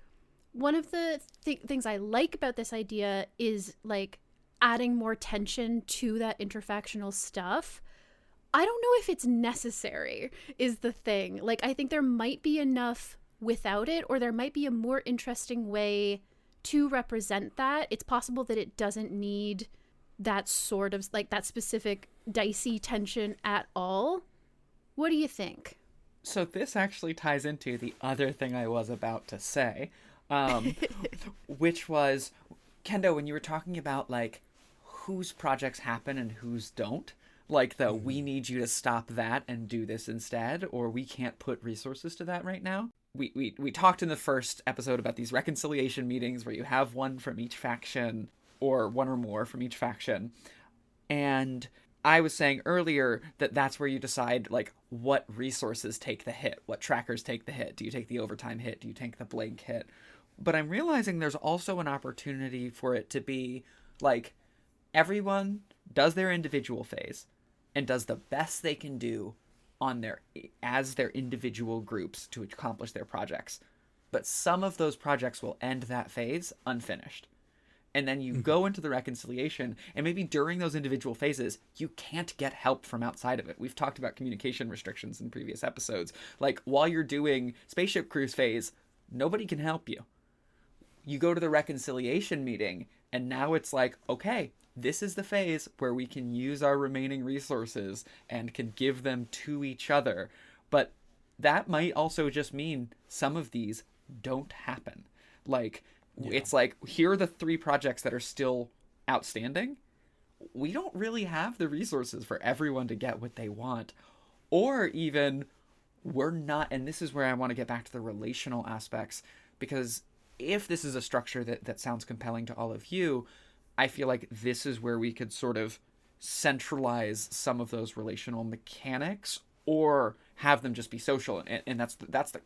one of the things I like about this idea is, like, adding more tension to that interfactional stuff. I don't know if it's necessary, is the thing. Like, I think there might be enough without it, or there might be a more interesting way to represent that. It's possible that it doesn't need that sort of, like, that specific dicey tension at all. What do you think? So this actually ties into the other thing I was about to say, which was, Kendo, when you were talking about, like, whose projects happen and whose don't, like we need you to stop that and do this instead, or we can't put resources to that right now. We talked in the first episode about these reconciliation meetings where you have one from each faction, or one or more from each faction. And I was saying earlier that that's where you decide, like, what resources take the hit, what trackers take the hit. Do you take the overtime hit? Do you take the blank hit? But I'm realizing there's also an opportunity for it to be, like, everyone does their individual phase and does the best they can do as their individual groups to accomplish their projects. But some of those projects will end that phase unfinished. And then you go into the reconciliation, and maybe during those individual phases, you can't get help from outside of it. We've talked about communication restrictions in previous episodes. Like, while you're doing Spaceship Cruise phase, nobody can help you. You go to the reconciliation meeting, and now it's like, okay, this is the phase where we can use our remaining resources and can give them to each other. But that might also just mean some of these don't happen. Like, it's like, here are the 3 projects that are still outstanding. We don't really have the resources for everyone to get what they want. Or even, we're not, and this is where I want to get back to the relational aspects, because if this is a structure that sounds compelling to all of you, I feel like this is where we could sort of centralize some of those relational mechanics, or have them just be social. And that's the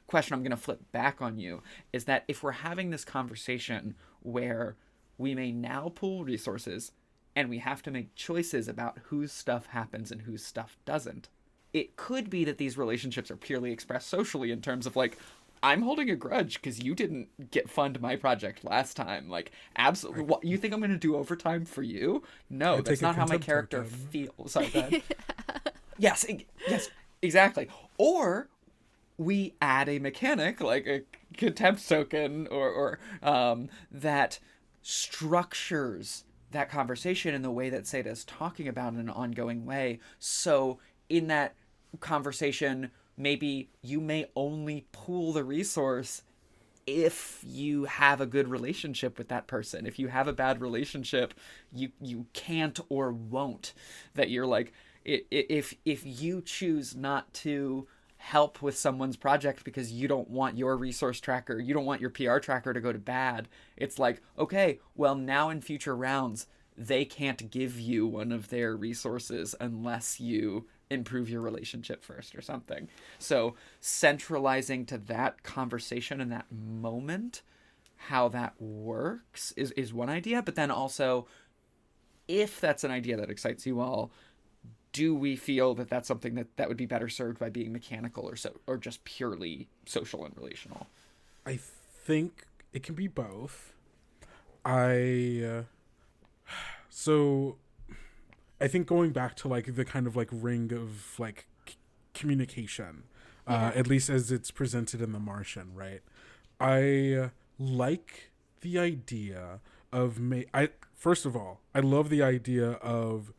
question I'm going to flip back on you, is that if we're having this conversation where we may now pool resources and we have to make choices about whose stuff happens and whose stuff doesn't, it could be that these relationships are purely expressed socially in terms of, like, I'm holding a grudge because you didn't fund my project last time. Like, absolutely. What, you think I'm going to do overtime for you? No, that's not how my character feels. Sorry, go ahead. Yes, exactly. Or we add a mechanic, like a contempt token, or that structures that conversation in the way that Seda is talking about in an ongoing way. So in that conversation, maybe you may only pool the resource if you have a good relationship with that person. If you have a bad relationship, you can't or won't. That you're like, if you choose not to help with someone's project because you don't want your resource tracker, you don't want your PR tracker to go to bad, it's like, okay, well, now in future rounds, they can't give you one of their resources unless you improve your relationship first or something. So centralizing to that conversation in that moment, how that works is one idea. But then also, if that's an idea that excites you all, do we feel that that's something that would be better served by being mechanical or just purely social and relational? I think it can be both. So I think going back to, like, the kind of, like, ring of, like, communication, at least as it's presented in The Martian, right? I like the idea of first of all, I love the idea of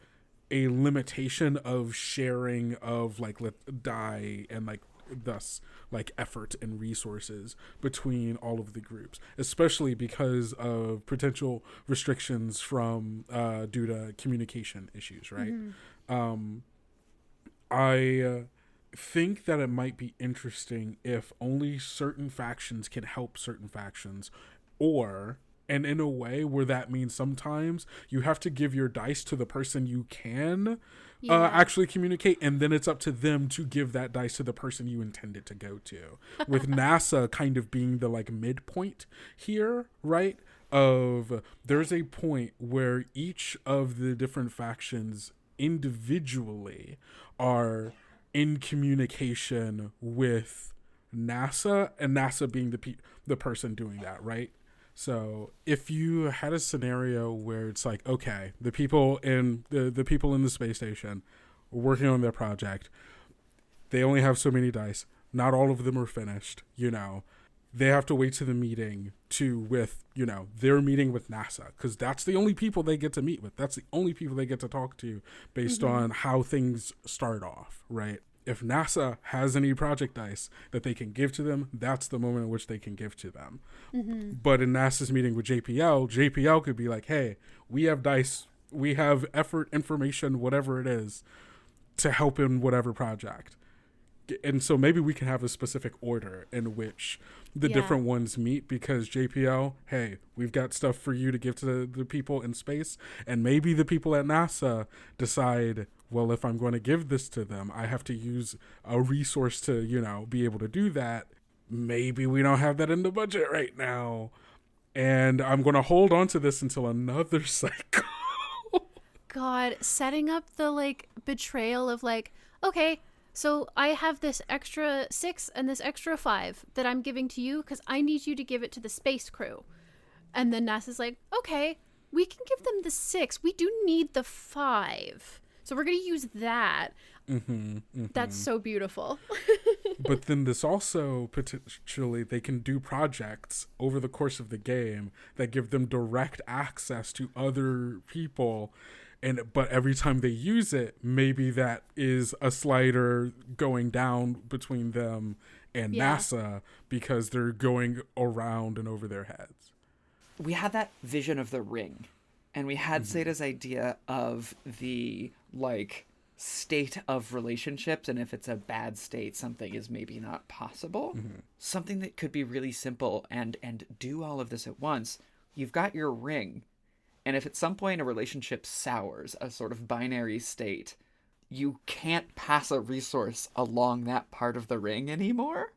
a limitation of sharing of, like, die and, like, thus, like, effort and resources between all of the groups, especially because of potential restrictions from due to communication issues, right? I think that it might be interesting if only certain factions can help certain factions, or And in a way where that means sometimes you have to give your dice to the person you can actually communicate, and then it's up to them to give that dice to the person you intended to go to. With NASA kind of being the like midpoint here, right? Of there's a point where each of the different factions individually are in communication with NASA, and NASA being the person doing that, right? So if you had a scenario where it's like, okay, the people in the people in the space station working on their project, they only have so many dice. Not all of them are finished, you know. They have to wait to the meeting with their meeting with NASA, because that's the only people they get to meet with. That's the only people they get to talk to based on how things start off, right? If NASA has any project dice that they can give to them, that's the moment in which they can give to them. But in NASA's meeting with JPL could be like, hey, we have dice, we have effort, information, whatever it is, to help in whatever project. And so maybe we can have a specific order in which the different ones meet, because JPL, hey, we've got stuff for you to give to the people in space. And maybe the people at NASA decide, well, if I'm going to give this to them, I have to use a resource to, be able to do that. Maybe we don't have that in the budget right now. And I'm going to hold on to this until another cycle. God, setting up the, like, betrayal of, like, okay, so I have this extra 6 and this extra 5 that I'm giving to you because I need you to give it to the space crew. And then NASA's like, okay, we can give them the 6. We do need the 5. So we're going to use that. That's so beautiful. But then this also potentially, they can do projects over the course of the game that give them direct access to other people. But every time they use it, maybe that is a slider going down between them and NASA, because they're going around and over their heads. We had that vision of the ring, and we had Sata's idea of the, like, state of relationships, and if it's a bad state, something is maybe not possible. Something that could be really simple and do all of this at once. You've got your ring, and if at some point a relationship sours, a sort of binary state, you can't pass a resource along that part of the ring anymore.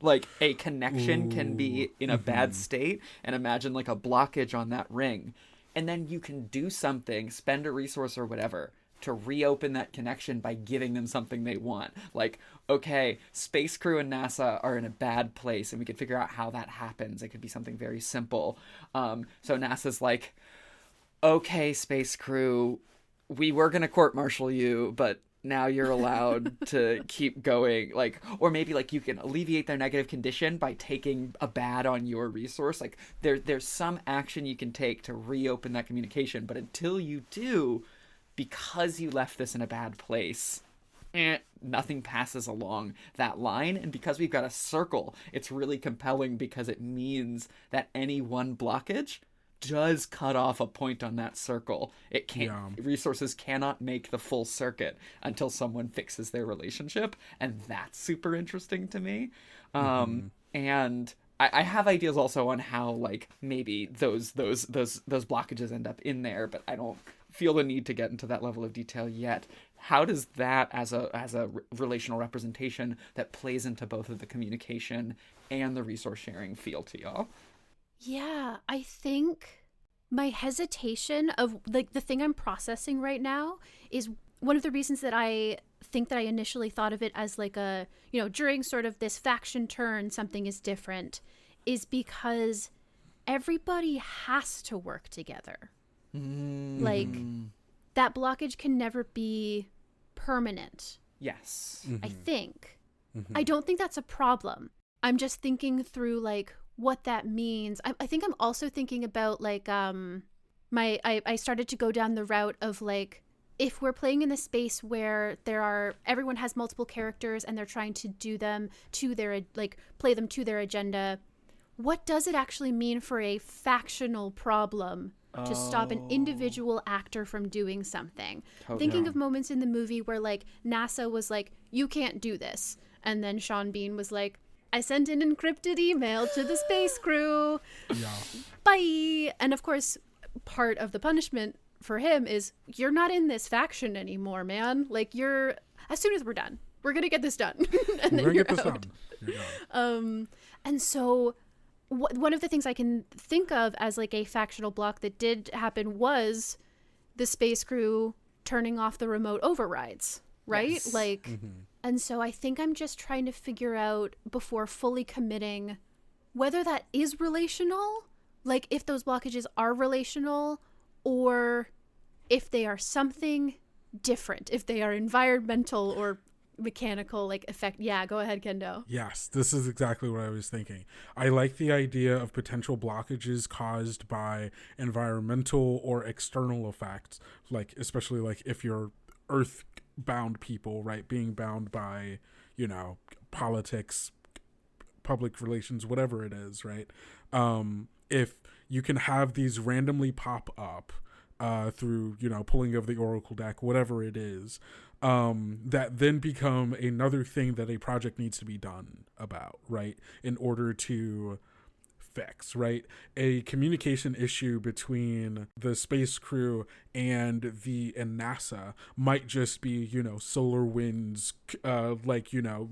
Like, a connection can be in a bad state, and imagine like a blockage on that ring. And then you can do something, spend a resource or whatever, to reopen that connection by giving them something they want. Like, okay, space crew and NASA are in a bad place, and we could figure out how that happens. It could be something very simple. So NASA's like, okay, space crew, we were going to court-martial you, but now you're allowed to keep going. Like, or maybe like you can alleviate their negative condition by taking a bad on your resource. Like, there's some action you can take to reopen that communication, but until you do, because you left this in a bad place, nothing passes along that line. And because we've got a circle, it's really compelling, because it means that any one blockage does cut off a point on that circle. It can't, resources cannot make the full circuit until someone fixes their relationship, and that's super interesting to me. And I have ideas also on how, like, maybe those blockages end up in there, but I don't feel the need to get into that level of detail yet. How does that, as a relational representation that plays into both of the communication and the resource sharing, feel to y'all? Yeah, I think my hesitation of, like, the thing I'm processing right now is one of the reasons that I think that I initially thought of it as like a, during sort of this faction turn, something is different, is because everybody has to work together. Like, that blockage can never be permanent. Yes. I think. I don't think that's a problem. I'm just thinking through, like, what that means. I think I'm also thinking about, like, I started to go down the route of, like, if we're playing in a space where everyone has multiple characters and they're trying to do them to their, like, play them to their agenda, what does it actually mean for a factional problem to stop an individual actor from doing something? Totally. Thinking of moments in the movie where, like, NASA was like, you can't do this. And then Sean Bean was like, I sent an encrypted email to the space crew. Yeah. Bye. And of course, part of the punishment for him is you're not in this faction anymore, man. Like, you're, as soon as we're done, we're going to get this done. And then you're out. You're done. And so one of the things I can think of as like a factional block that did happen was the space crew turning off the remote overrides, right? Yes. Like, and so I think I'm just trying to figure out before fully committing whether that is relational, like if those blockages are relational, or if they are something different, if they are environmental or mechanical, like effect. Yeah, go ahead, Kendo. Yes, this is exactly what I was thinking. I like the idea of potential blockages caused by environmental or external effects, like especially like if you're earth-bound people, right, being bound by, you know, politics, public relations, whatever it is, right? If you can have these randomly pop up through, you know, pulling of the Oracle deck, whatever it is, that then become another thing that a project needs to be done about, right? In order to fix, right? A communication issue between the space crew and NASA might just be, you know, solar winds, like, you know,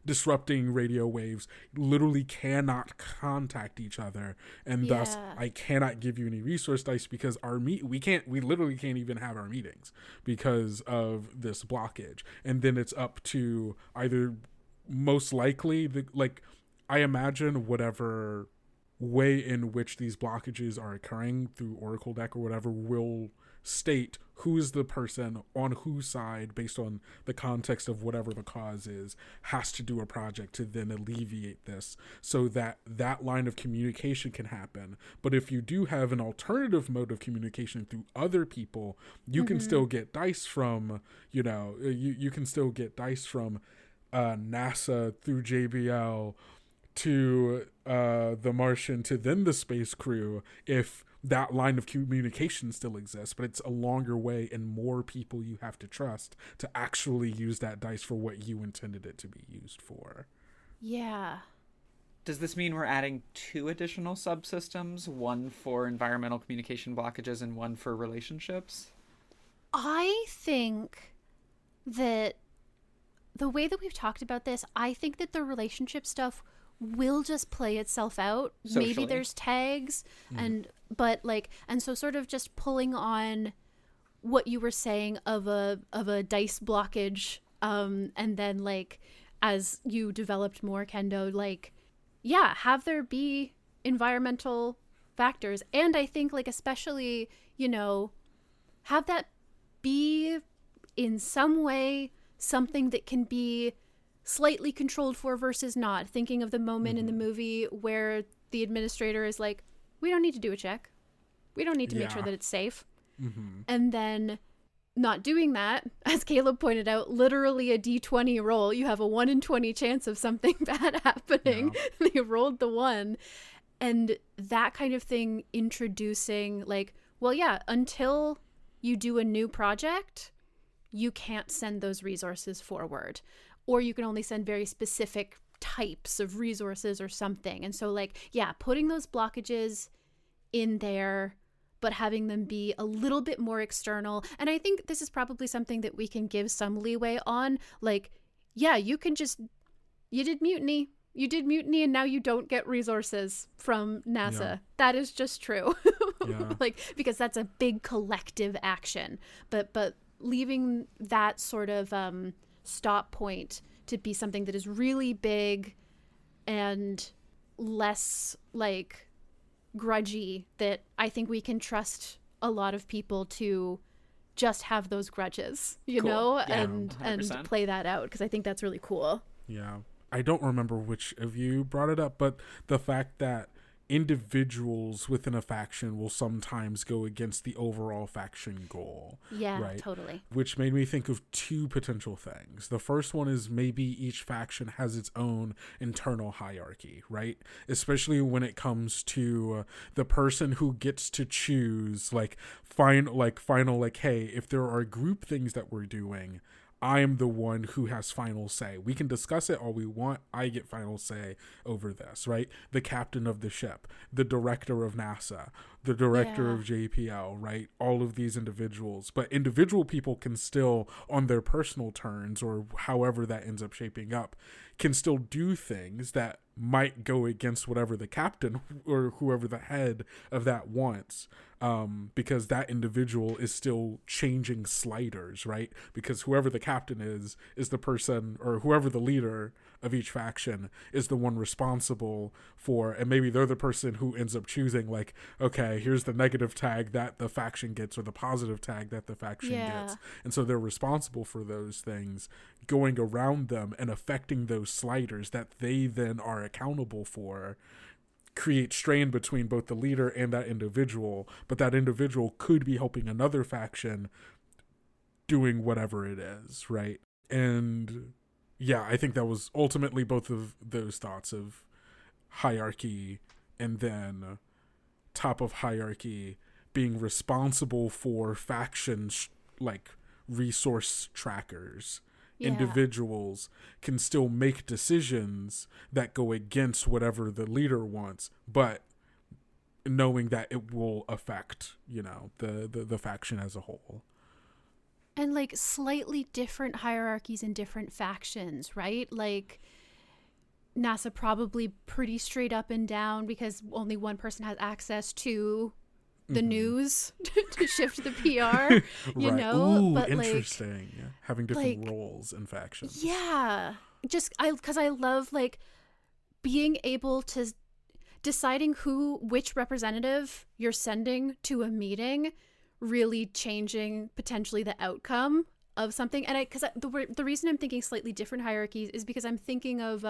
disrupting radio waves, literally cannot contact each other, and thus I cannot give you any resource dice because we literally can't even have our meetings because of this blockage. And then it's up to either, most likely, I imagine whatever way in which these blockages are occurring through Oracle deck or whatever will state who is the person on whose side, based on the context of whatever the cause is, has to do a project to then alleviate this, so that that line of communication can happen. But if you do have an alternative mode of communication through other people, you can still get dice from, you know, you can still get dice from NASA through JBL to the Martian to then the space crew, if that line of communication still exists, but it's a longer way and more people you have to trust to actually use that dice for what you intended it to be used for. Yeah. Does this mean we're adding 2 additional subsystems, one for environmental communication blockages and one for relationships? I think that the way that we've talked about this, I think that the relationship stuff will just play itself out. Socially. Maybe there's tags and so sort of just pulling on what you were saying of a dice blockage, and then like as you developed more, Kendo, like have there be environmental factors, and I think like especially, you know, have that be in some way something that can be slightly controlled for versus not. Thinking of the moment in the movie where the administrator is like, we don't need to do a check. We don't need to make sure that it's safe. And then not doing that, as Caleb pointed out, literally a D20 roll. You have a 1 in 20 chance of something bad happening. Yeah. They rolled the 1. And that kind of thing introducing like, well, until you do a new project, you can't send those resources forward. Or you can only send very specific types of resources or something. And so like, putting those blockages in there, but having them be a little bit more external. And I think this is probably something that we can give some leeway on. Like, you did mutiny and now you don't get resources from NASA. Yeah. That is just true. Like, because that's a big collective action. But leaving that sort of stop point to be something that is really big and less like grudgy, that I think we can trust a lot of people to just have those grudges, you know, and play that out, because I think that's really cool. Yeah. I don't remember which of you brought it up, but the fact that individuals within a faction will sometimes go against the overall faction goal. Yeah, right? Totally. Which made me think of 2 potential things. The first one is maybe each faction has its own internal hierarchy, right? Especially when it comes to the person who gets to choose, final, hey, if there are group things that we're doing, I am the one who has final say. We can discuss it all we want. I get final say over this, right? The captain of the ship, the director of NASA, the director of JPL, right? All of these individuals. But individual people can still, on their personal turns, or however that ends up shaping up, can still do things that might go against whatever the captain or whoever the head of that wants, because that individual is still changing sliders, right? Because whoever the captain is the person, or whoever the leader of each faction is the one responsible for, and maybe they're the person who ends up choosing, like, okay, here's the negative tag that the faction gets, or the positive tag that the faction gets. And so they're responsible for those things, going around them and affecting those sliders that they then are accountable for, create strain between both the leader and that individual, but that individual could be helping another faction doing whatever it is, right? And yeah, I think that was ultimately both of those thoughts of hierarchy and then top of hierarchy being responsible for factions, like resource trackers. Individuals can still make decisions that go against whatever the leader wants, but knowing that it will affect, the faction as a whole. And like slightly different hierarchies in different factions, right? Like NASA probably pretty straight up and down because only one person has access to the news to shift the PR, you know? Ooh, but interesting. Yeah. Having different roles in factions. Yeah. Because I love like being able to deciding which representative you're sending to a meeting, really changing potentially the outcome of something. And the reason I'm thinking slightly different hierarchies is because I'm thinking of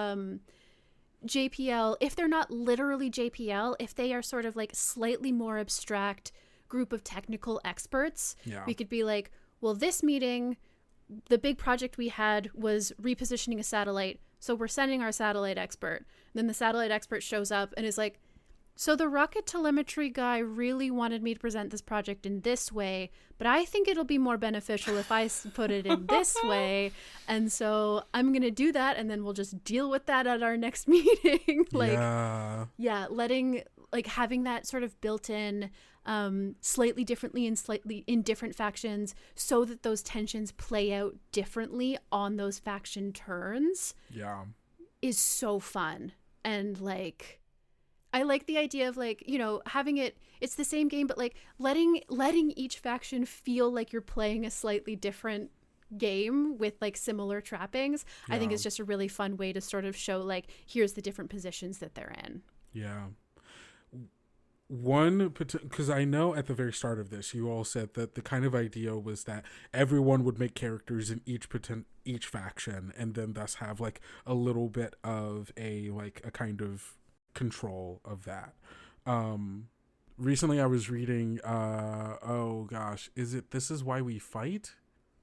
JPL, if they're not literally JPL, if they are sort of like slightly more abstract group of technical experts, we could be like, well, this meeting, the big project we had was repositioning a satellite, so we're sending our satellite expert. And then the satellite expert shows up and is like, so the rocket telemetry guy really wanted me to present this project in this way, but I think it'll be more beneficial if I put it in this way. And so I'm going to do that, and then we'll just deal with that at our next meeting. Having that sort of built in slightly differently and slightly in different factions so that those tensions play out differently on those faction turns is so fun. And like, I like the idea of like, having it's the same game, but like letting each faction feel like you're playing a slightly different game with like similar trappings. I think it's just a really fun way to sort of show like, here's the different positions that they're in. Yeah. Because I know at the very start of this, you all said that the kind of idea was that everyone would make characters in each faction, and then thus have like a little bit of a kind of control of that. Recently I was reading This Is Why We Fight?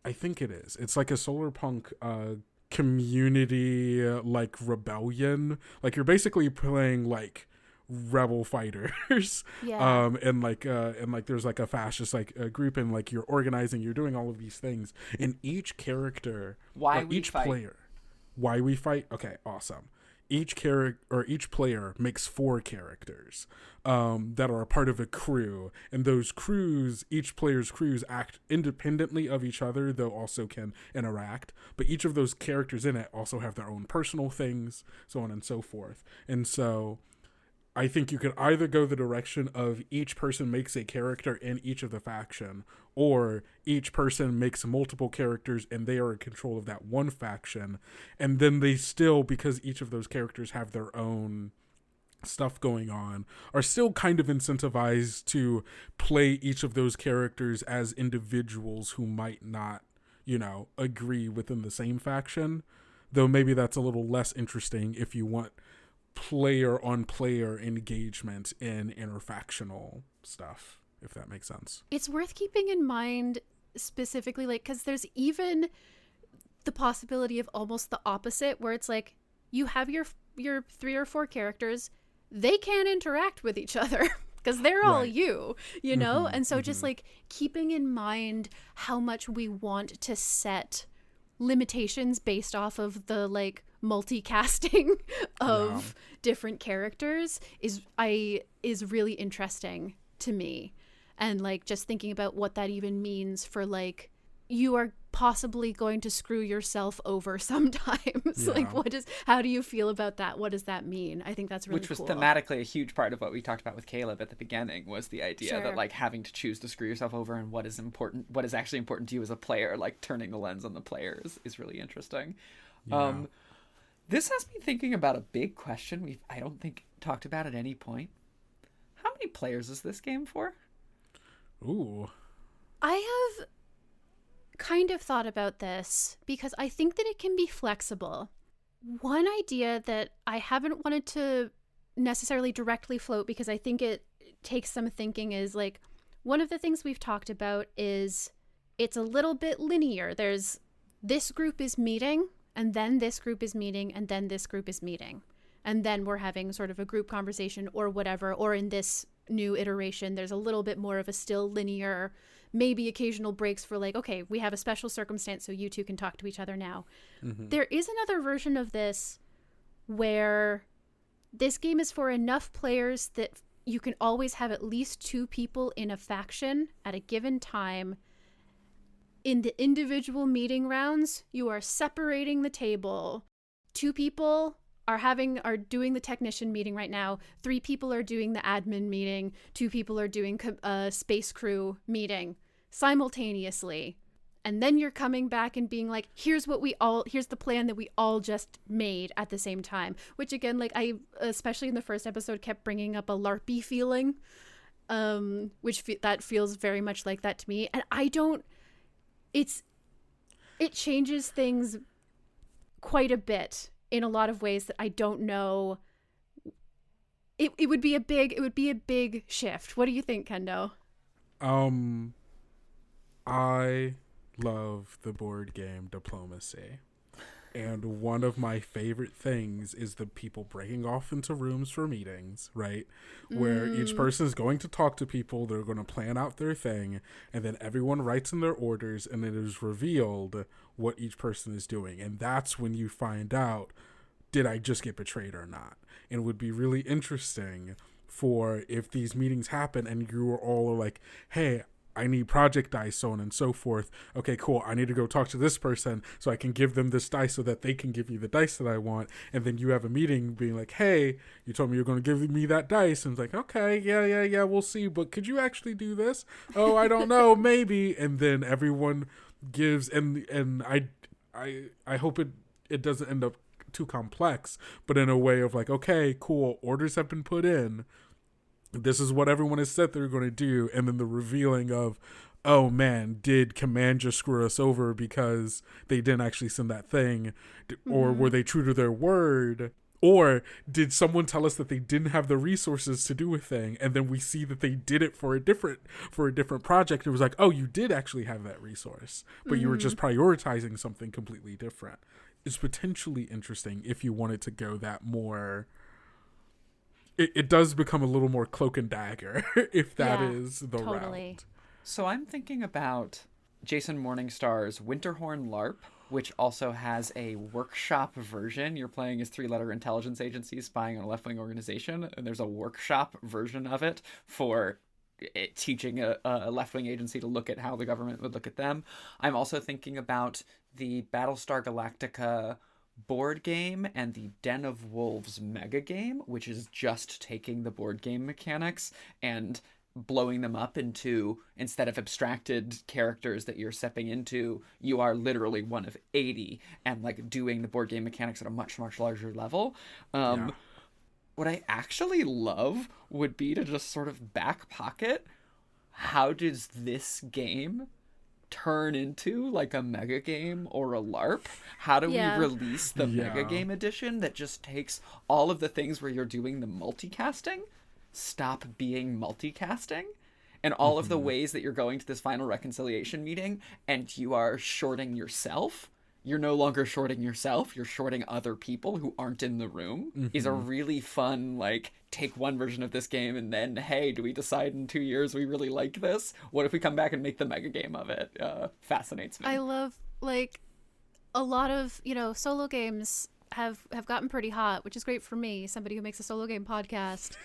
I think it is. It's like a solar punk community like rebellion. Like you're basically playing like rebel fighters, and there's like a fascist like a group, and like you're organizing, you're doing all of these things, and each character, player, why we fight. Okay, awesome. Each character or each player makes 4 characters that are a part of a crew, and those crews, each player's crews act independently of each other, though also can interact. But each of those characters in it also have their own personal things, so on and so forth. And so I think you could either go the direction of each person makes a character in each of the faction, or each person makes multiple characters and they are in control of that one faction. And then they still, because each of those characters have their own stuff going on, are still kind of incentivized to play each of those characters as individuals who might not, agree within the same faction. Though maybe that's a little less interesting if you want player on player engagement in interfactional stuff, if that makes sense. It's worth keeping in mind specifically, like, because there's even the possibility of almost the opposite, where it's like you have your 3 or 4 characters, they can't interact with each other because they're all you know. And so just like keeping in mind how much we want to set limitations based off of the like multicasting of different characters is really interesting to me. And like just thinking about what that even means for like, you are possibly going to screw yourself over sometimes. Like how do you feel about that? What does that mean? I think that's really cool. Which was thematically a huge part of what we talked about with Caleb at the beginning, was the idea that like having to choose to screw yourself over and what is actually important to you as a player, like turning the lens on the player is really interesting. This has me thinking about a big question I don't think talked about at any point. How many players is this game for? Ooh. I have kind of thought about this because I think that it can be flexible. One idea that I haven't wanted to necessarily directly float because I think it takes some thinking is like, one of the things we've talked about is it's a little bit linear. There's this group is meeting, and then this group is meeting, and then this group is meeting. And then we're having sort of a group conversation or whatever, or in this new iteration, there's a little bit more of a still linear, maybe occasional breaks for like, okay, we have a special circumstance, so you two can talk to each other now. Mm-hmm. There is another version of this where this game is for enough players that you can always have at least 2 people in a faction at a given time. In the individual meeting rounds, you are separating the table. 2 people are doing the technician meeting right now. 3 people are doing the admin meeting. 2 people are doing a space crew meeting simultaneously. And then you're coming back and being like, here's the plan that we all just made at the same time. Which again, like I, especially in the first episode, kept bringing up a LARPy feeling, that feels very much like that to me. And it changes things quite a bit in a lot of ways that I don't know. It would be a big shift. What do you think, Kendo? I love the board game Diplomacy. And one of my favorite things is the people breaking off into rooms for meetings, right? Where each person is going to talk to people, they're going to plan out their thing, and then everyone writes in their orders, and it is revealed what each person is doing. And that's when you find out, did I just get betrayed or not? And it would be really interesting for if these meetings happen and you are all like, hey, I need project dice, so on and so forth. Okay, cool. I need to go talk to this person so I can give them this dice so that they can give you the dice that I want. And then you have a meeting being like, hey, you told me you're going to give me that dice. And it's like, okay, yeah, we'll see. But could you actually do this? Oh, I don't know, maybe. And then everyone gives, and I hope it doesn't end up too complex, but in a way of like, okay, cool, orders have been put in. This is what everyone has said they're going to do. And then the revealing of, oh man, did command just screw us over because they didn't actually send that thing? Or were they true to their word? Or did someone tell us that they didn't have the resources to do a thing? And then we see that they did it for a different project. It was like, oh, you did actually have that resource, but you were just prioritizing something completely different. It's potentially interesting if you wanted to go that more. It does become a little more cloak and dagger if that is the route. So I'm thinking about Jason Morningstar's Winterhorn LARP, which also has a workshop version. You're playing as 3-letter intelligence agencies spying on a left-wing organization, and there's a workshop version of it for teaching a left-wing agency to look at how the government would look at them. I'm also thinking about the Battlestar Galactica board game and the Den of Wolves mega game, which is just taking the board game mechanics and blowing them up into, instead of abstracted characters that you're stepping into, you are literally one of 80 and like doing the board game mechanics at a much, much larger level. What I actually love would be to just sort of back pocket, how does this game turn into like a mega game or a LARP? How do we release the mega game edition that just takes all of the things where you're doing the multicasting, stop being multicasting, and all of the ways that you're going to this final reconciliation meeting and you are shorting yourself? You're no longer shorting yourself, you're shorting other people who aren't in the room, is a really fun, like, take one version of this game and then, hey, do we decide in 2 years we really like this? What if we come back and make the mega game of it? Fascinates me. I love, like, a lot of, solo games have gotten pretty hot, which is great for me, somebody who makes a solo game podcast.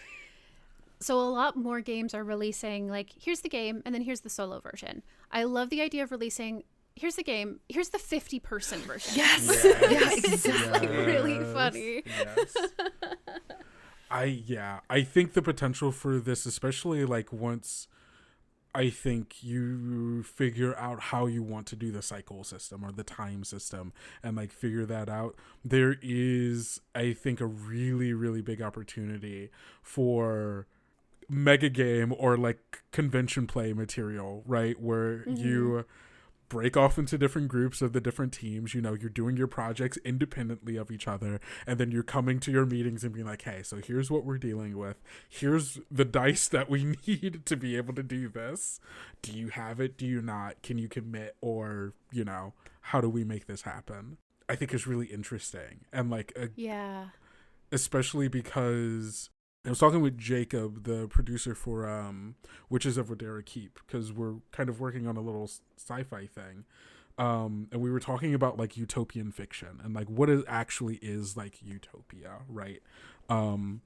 So a lot more games are releasing, like, here's the game, and then here's the solo version. I love the idea of releasing, here's the game, here's the 50-person version. Yes! Yes. Yeah, exactly. Really funny. Yes. I think the potential for this, especially like once I think you figure out how you want to do the cycle system or the time system and like figure that out, there is, I think, a really, really big opportunity for mega game or like convention play material, right? Where you break off into different groups of the different teams, you're doing your projects independently of each other, and then you're coming to your meetings and being like, hey, so here's what we're dealing with, here's the dice that we need to be able to do this. Do you have it? Do you not? Can you commit? Or how do we make this happen? I think it's really interesting, and like especially because I was talking with Jacob, the producer for Witches of Rodera Keep, because we're kind of working on a little sci-fi thing. And we were talking about like utopian fiction and like what it actually is like utopia, right? And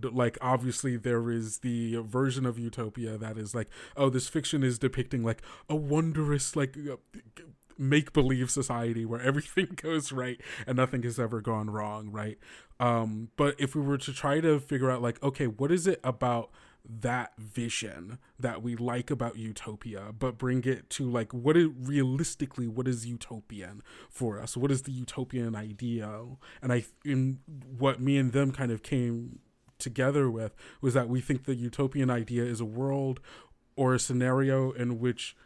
like obviously there is the version of utopia that is like, oh, this fiction is depicting like a wondrous like make-believe society where everything goes right and nothing has ever gone wrong, right? But if we were to try to figure out like, okay, what is it about that vision that we like about utopia, but bring it to like what is utopian for us? What is the utopian ideal? And what me and them kind of came together with was that we think the utopian idea is a world or a scenario in which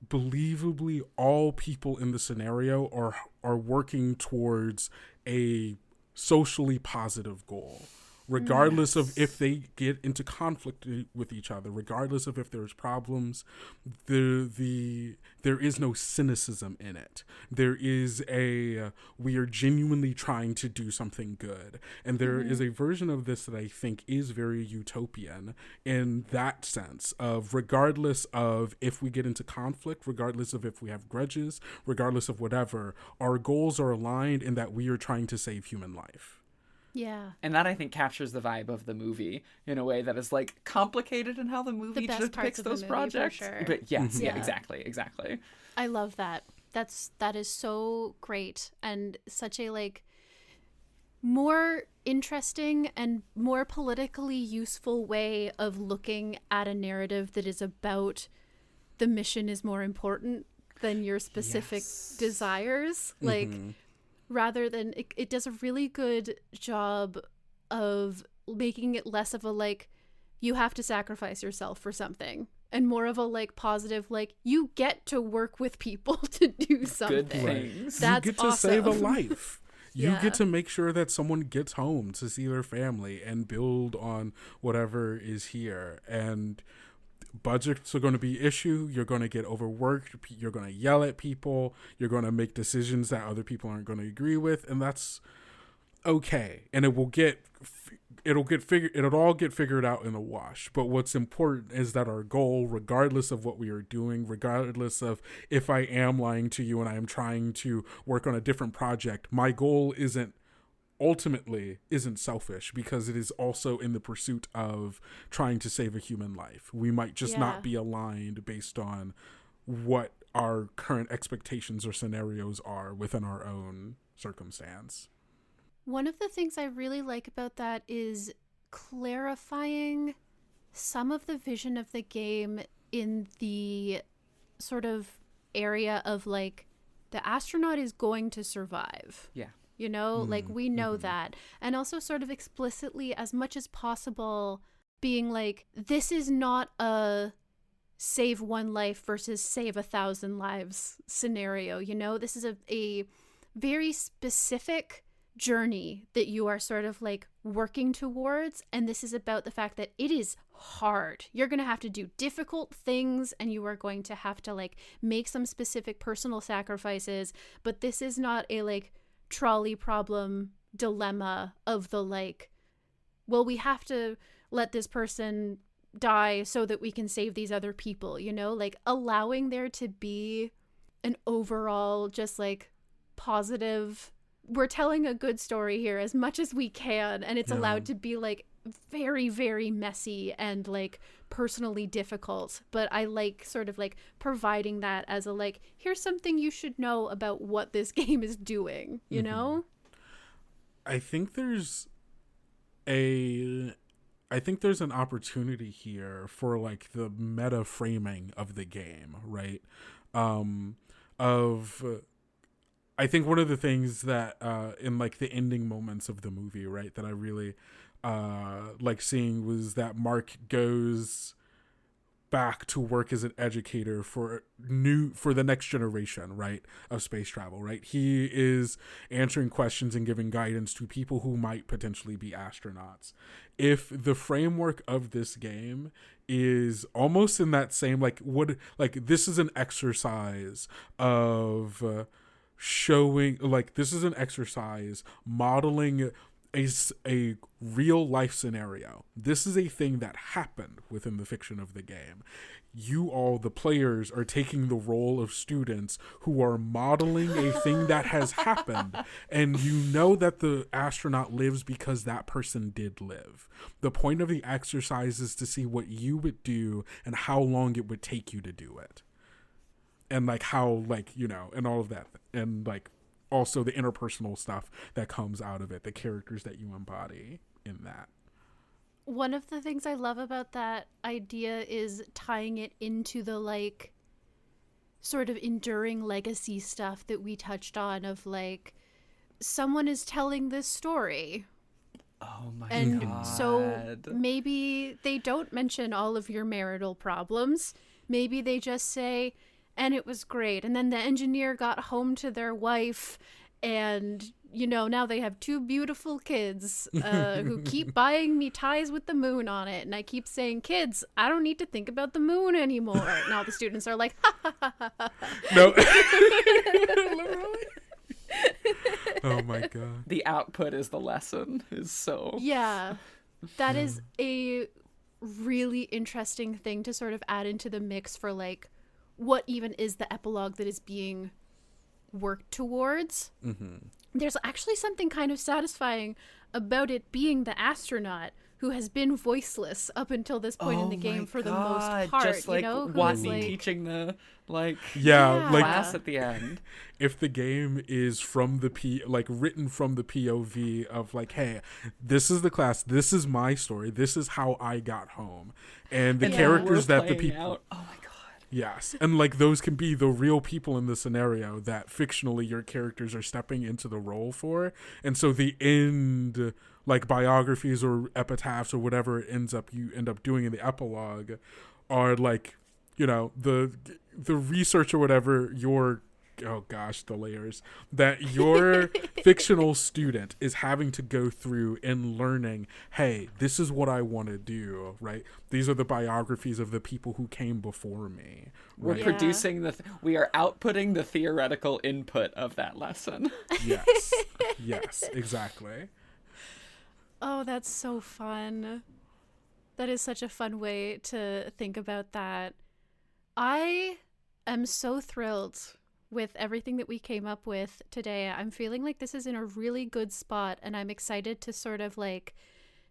believably all people in the scenario are working towards a socially positive goal, regardless of if they get into conflict with each other, regardless of if there's problems. There is no cynicism in it. There is we are genuinely trying to do something good. And there is a version of this that I think is very utopian in that sense of regardless of if we get into conflict, regardless of if we have grudges, regardless of whatever, our goals are aligned in that we are trying to save human life. Yeah. And that, I think, captures the vibe of the movie in a way that is, like, complicated in how the movie depicts those projects. For sure. But yes, yeah, exactly. I love that. That is so great and such a, like, more interesting and more politically useful way of looking at a narrative that is about the mission is more important than your specific desires. Like, rather than it does a really good job of making it less of a like you have to sacrifice yourself for something and more of a like positive like you get to work with people to do something. Good things. That's you get to awesome. save a life. You get to make sure that someone gets home to see their family and build on whatever is here. And budgets are going to be an issue. You're going to get overworked. You're going to yell at people. You're going to make decisions that other people aren't going to agree with, and that's okay. And it'll all get figured out in the wash. But what's important is that our goal, regardless of what we are doing, regardless of if I am lying to you and I am trying to work on a different project, my goal ultimately isn't selfish because it is also in the pursuit of trying to save a human life. We might just not be aligned based on what our current expectations or scenarios are within our own circumstance. One of the things I really like about that is clarifying some of the vision of the game in the sort of area of like the astronaut is going to survive. Yeah. Like we know that. And also sort of explicitly as much as possible being like, this is not a save one life versus save 1,000 lives scenario. This is a very specific journey that you are sort of like working towards. And this is about the fact that it is hard. You're going to have to do difficult things and you are going to have to like make some specific personal sacrifices. But this is not a like trolley problem dilemma of the like, well, we have to let this person die so that we can save these other people, like allowing there to be an overall just like positive, we're telling a good story here as much as we can, and it's allowed to be like very, very messy and like personally difficult, but I like sort of like providing that as a like, here's something you should know about what this game is doing, you know? I think there's an opportunity here for like the meta framing of the game, right? I think one of the things that in like the ending moments of the movie, right, that I really like seeing was that Mark goes back to work as an educator for the next generation, right, of space travel, right? He is answering questions and giving guidance to people who might potentially be astronauts. If the framework of this game is almost in that same this is an exercise of showing, like, this is an exercise modeling a real life scenario. This is a thing that happened within the fiction of the game. You all, the players, are taking the role of students who are modeling a thing that has happened, and you know that the astronaut lives because that person did live. The point of the exercise is to see what you would do and how long it would take you to do it, and like how, like, you know, and all of that, and like also the interpersonal stuff that comes out of it, the characters that you embody in that. One of the things I love about that idea is tying it into the like sort of enduring legacy stuff that we touched on of like, someone is telling this story. Oh my and God. So maybe they don't mention all of your marital problems. Maybe they just say, and it was great. And then the engineer got home to their wife, and, you know, now they have 2 beautiful kids who keep buying me ties with the moon on it. And I keep saying, kids, I don't need to think about the moon anymore. And all the students are like, ha, ha, ha, ha, ha. No. Oh my God. The output is the lesson. Is so. Yeah. That is a really interesting thing to sort of add into the mix for like, what even is the epilogue that is being worked towards. There's actually something kind of satisfying about it being the astronaut who has been voiceless up until this point in the game for the most part, just like, you know, Watney like teaching the like class at the end. If the game is from the written from the POV of like, hey, this is the class, this is my story, this is how I got home, and the characters that the people out. Oh my God. Yes, and like those can be the real people in the scenario that fictionally your characters are stepping into the role for. And so the end, like biographies or epitaphs or whatever you end up doing in the epilogue are like, you know, the research or whatever your, oh gosh, the layers that your fictional student is having to go through and learning, hey, this is what I want to do, right? These are the biographies of the people who came before me. Right? We're producing we are outputting the theoretical input of that lesson. Yes, exactly. Oh, that's so fun. That is such a fun way to think about that. I am so thrilled with everything that we came up with today. I'm feeling like this is in a really good spot, and I'm excited to sort of like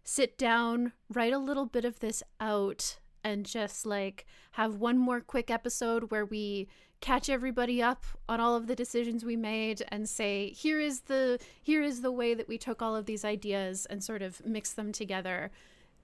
sit down, write a little bit of this out, and just like have one more quick episode where we catch everybody up on all of the decisions we made and say, here is the way that we took all of these ideas and sort of mix them together,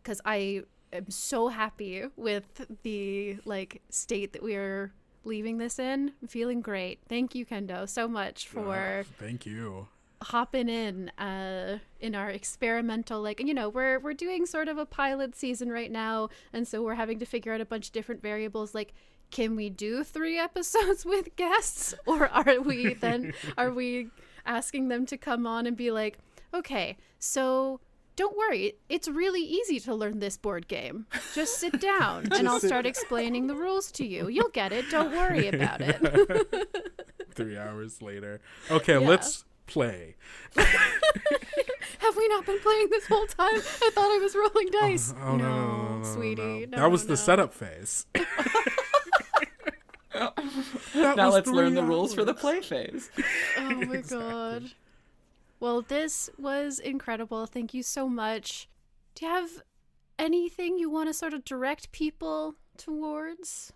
because I am so happy with the like state that we are leaving this in. I'm feeling great. Thank you, Kendo, so much for thank you hopping in our experimental, like, you know, we're doing sort of a pilot season right now, and so we're having to figure out a bunch of different variables, like, can we do 3 episodes with guests, or are we asking them to come on and be like, okay, so don't worry, it's really easy to learn this board game. Just sit down and I'll start explaining the rules to you. You'll get it. Don't worry about it. 3 hours later. Okay, let's play. Have we not been playing this whole time? I thought I was rolling dice. No, sweetie. No. That was the setup phase. Now was let's learn 3 the rules for the hours. play phase. Oh my Exactly. god. Well, this was incredible. Thank you so much. Do you have anything you want to sort of direct people towards?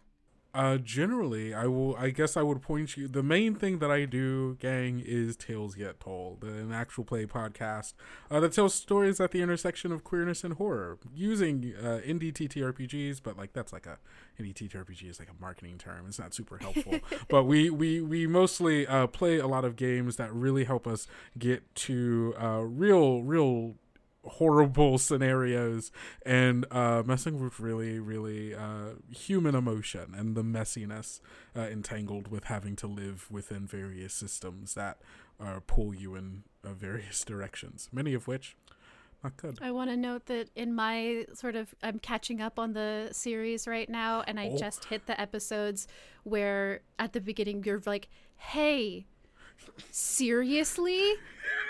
Generally, I guess I would point you. The main thing that I do, gang, is Tales Yet Told, an actual play podcast that tells stories at the intersection of queerness and horror using indie TTRPGs. But like that's like a indie TTRPG is like a marketing term. It's not super helpful. But we mostly play a lot of games that really help us get to real horrible scenarios and messing with really human emotion and the messiness entangled with having to live within various systems that pull you in various directions, many of which not good. I want to note that in my I'm catching up on the series right now, and I just hit the episodes where at the beginning you're like, hey, seriously?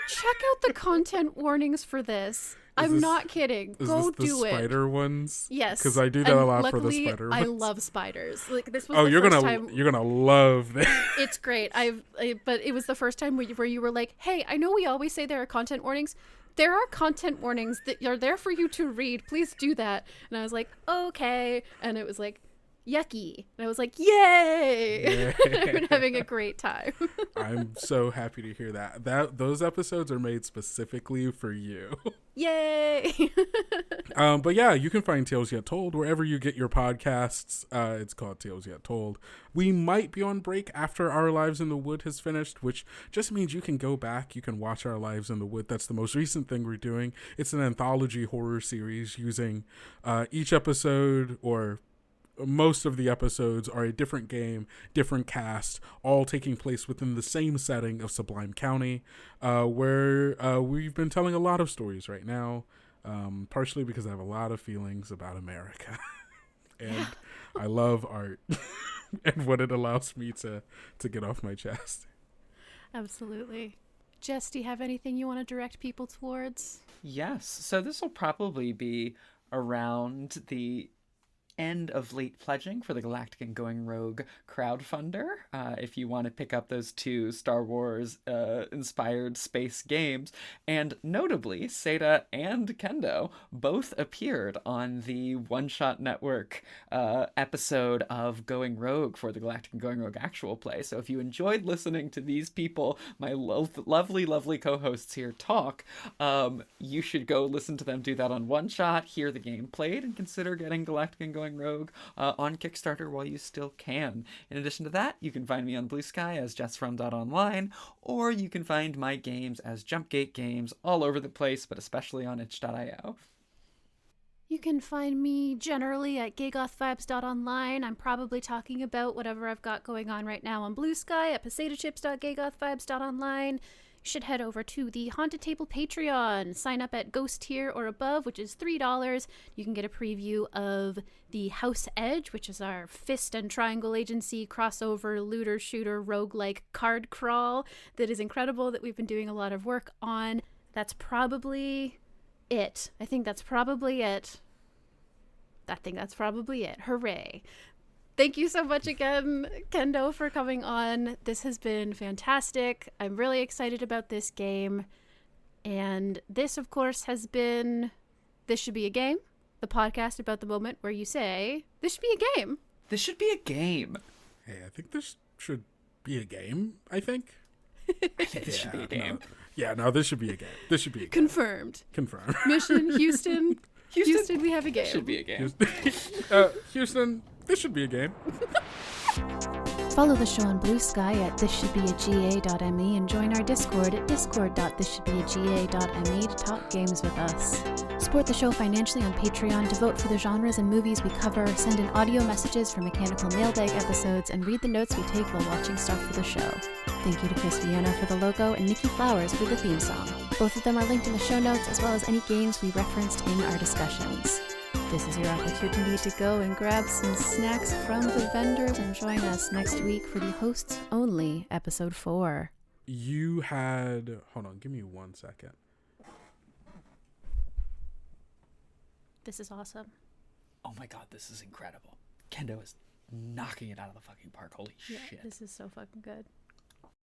Check out the content warnings for this. I'm not kidding. Go this do the it. Spider ones? Yes, because I do that and a lot for the luckily, spider ones. I love spiders. Like this was Oh, the you're first gonna time. you're gonna love that. It's great. But it was the first time where you were like, "Hey, I know we always say there are content warnings. There are content warnings that are there for you to read. Please do that." And I was like, "Okay." And it was like, yucky. And I was like, yay! I've been having a great time. I'm so happy to hear that. Those episodes are made specifically for you. Yay! But yeah, you can find Tales Yet Told wherever you get your podcasts. It's called Tales Yet Told. We might be on break after Our Lives in the Wood has finished, which just means you can go back. You can watch Our Lives in the Wood. That's the most recent thing we're doing. It's an anthology horror series using each episode, or most of the episodes are a different game, different cast, all taking place within the same setting of Sublime County, where we've been telling a lot of stories right now, partially because I have a lot of feelings about America. And I love art and what it allows me to get off my chest. Absolutely. Jess, do you have anything you want to direct people towards? Yes. So this will probably be around the end of late pledging for the Galactic and Going Rogue crowdfunder. If you want to pick up those 2 Star Wars inspired space games. And notably, Satah and Kendo both appeared on the One Shot Network episode of Going Rogue for the Galactic and Going Rogue actual play. So if you enjoyed listening to these people, my lovely co-hosts here talk, you should go listen to them do that on One Shot, hear the game played, and consider getting Galactic and Going Rogue on Kickstarter while you still can. In addition to that, you can find me on Bluesky as jessfrom.online, or you can find my games as Jumpgate Games all over the place, but especially on itch.io. You can find me generally at gaygothvibes.online. I'm probably talking about whatever I've got going on right now on Bluesky at posetachips.gaygothvibes.online. You should head over to the Haunted Table Patreon. Sign up at Ghost tier or above, which is $3. You can get a preview of the House Edge, which is our fist and triangle agency crossover looter shooter roguelike card crawl that is incredible, that we've been doing a lot of work on. That's probably it. I think that's probably it. Hooray. Thank you so much again, Kendo, for coming on. This has been fantastic. I'm really excited about this game. And this, of course, has been This Should Be a Game, the podcast about the moment where you say, this should be a game. This should be a game. Hey, I think this should be a game, I think. This should be a game. No, this should be a game. This should be a game. Confirmed. Confirmed. Mission, Houston. Houston, we have a game. This should be a game. Houston, this should be a game. Follow the show on Bluesky at thisshouldbeaga.me and join our Discord at discord.thisshouldbeaga.me to talk games with us. Support the show financially on Patreon to vote for the genres and movies we cover, send in audio messages for mechanical mailbag episodes, and read the notes we take while watching stuff for the show. Thank you to Cris Viana for the logo and Nicky Flowers for the theme song. Both of them are linked in the show notes, as well as any games we referenced in our discussions. This is your opportunity to go and grab some snacks from the vendors and join us next week for the hosts only episode 4. You had... Hold on, give me 1 second. This is awesome. Oh my god, this is incredible. Kendo is knocking it out of the fucking park. Holy shit. This is so fucking good.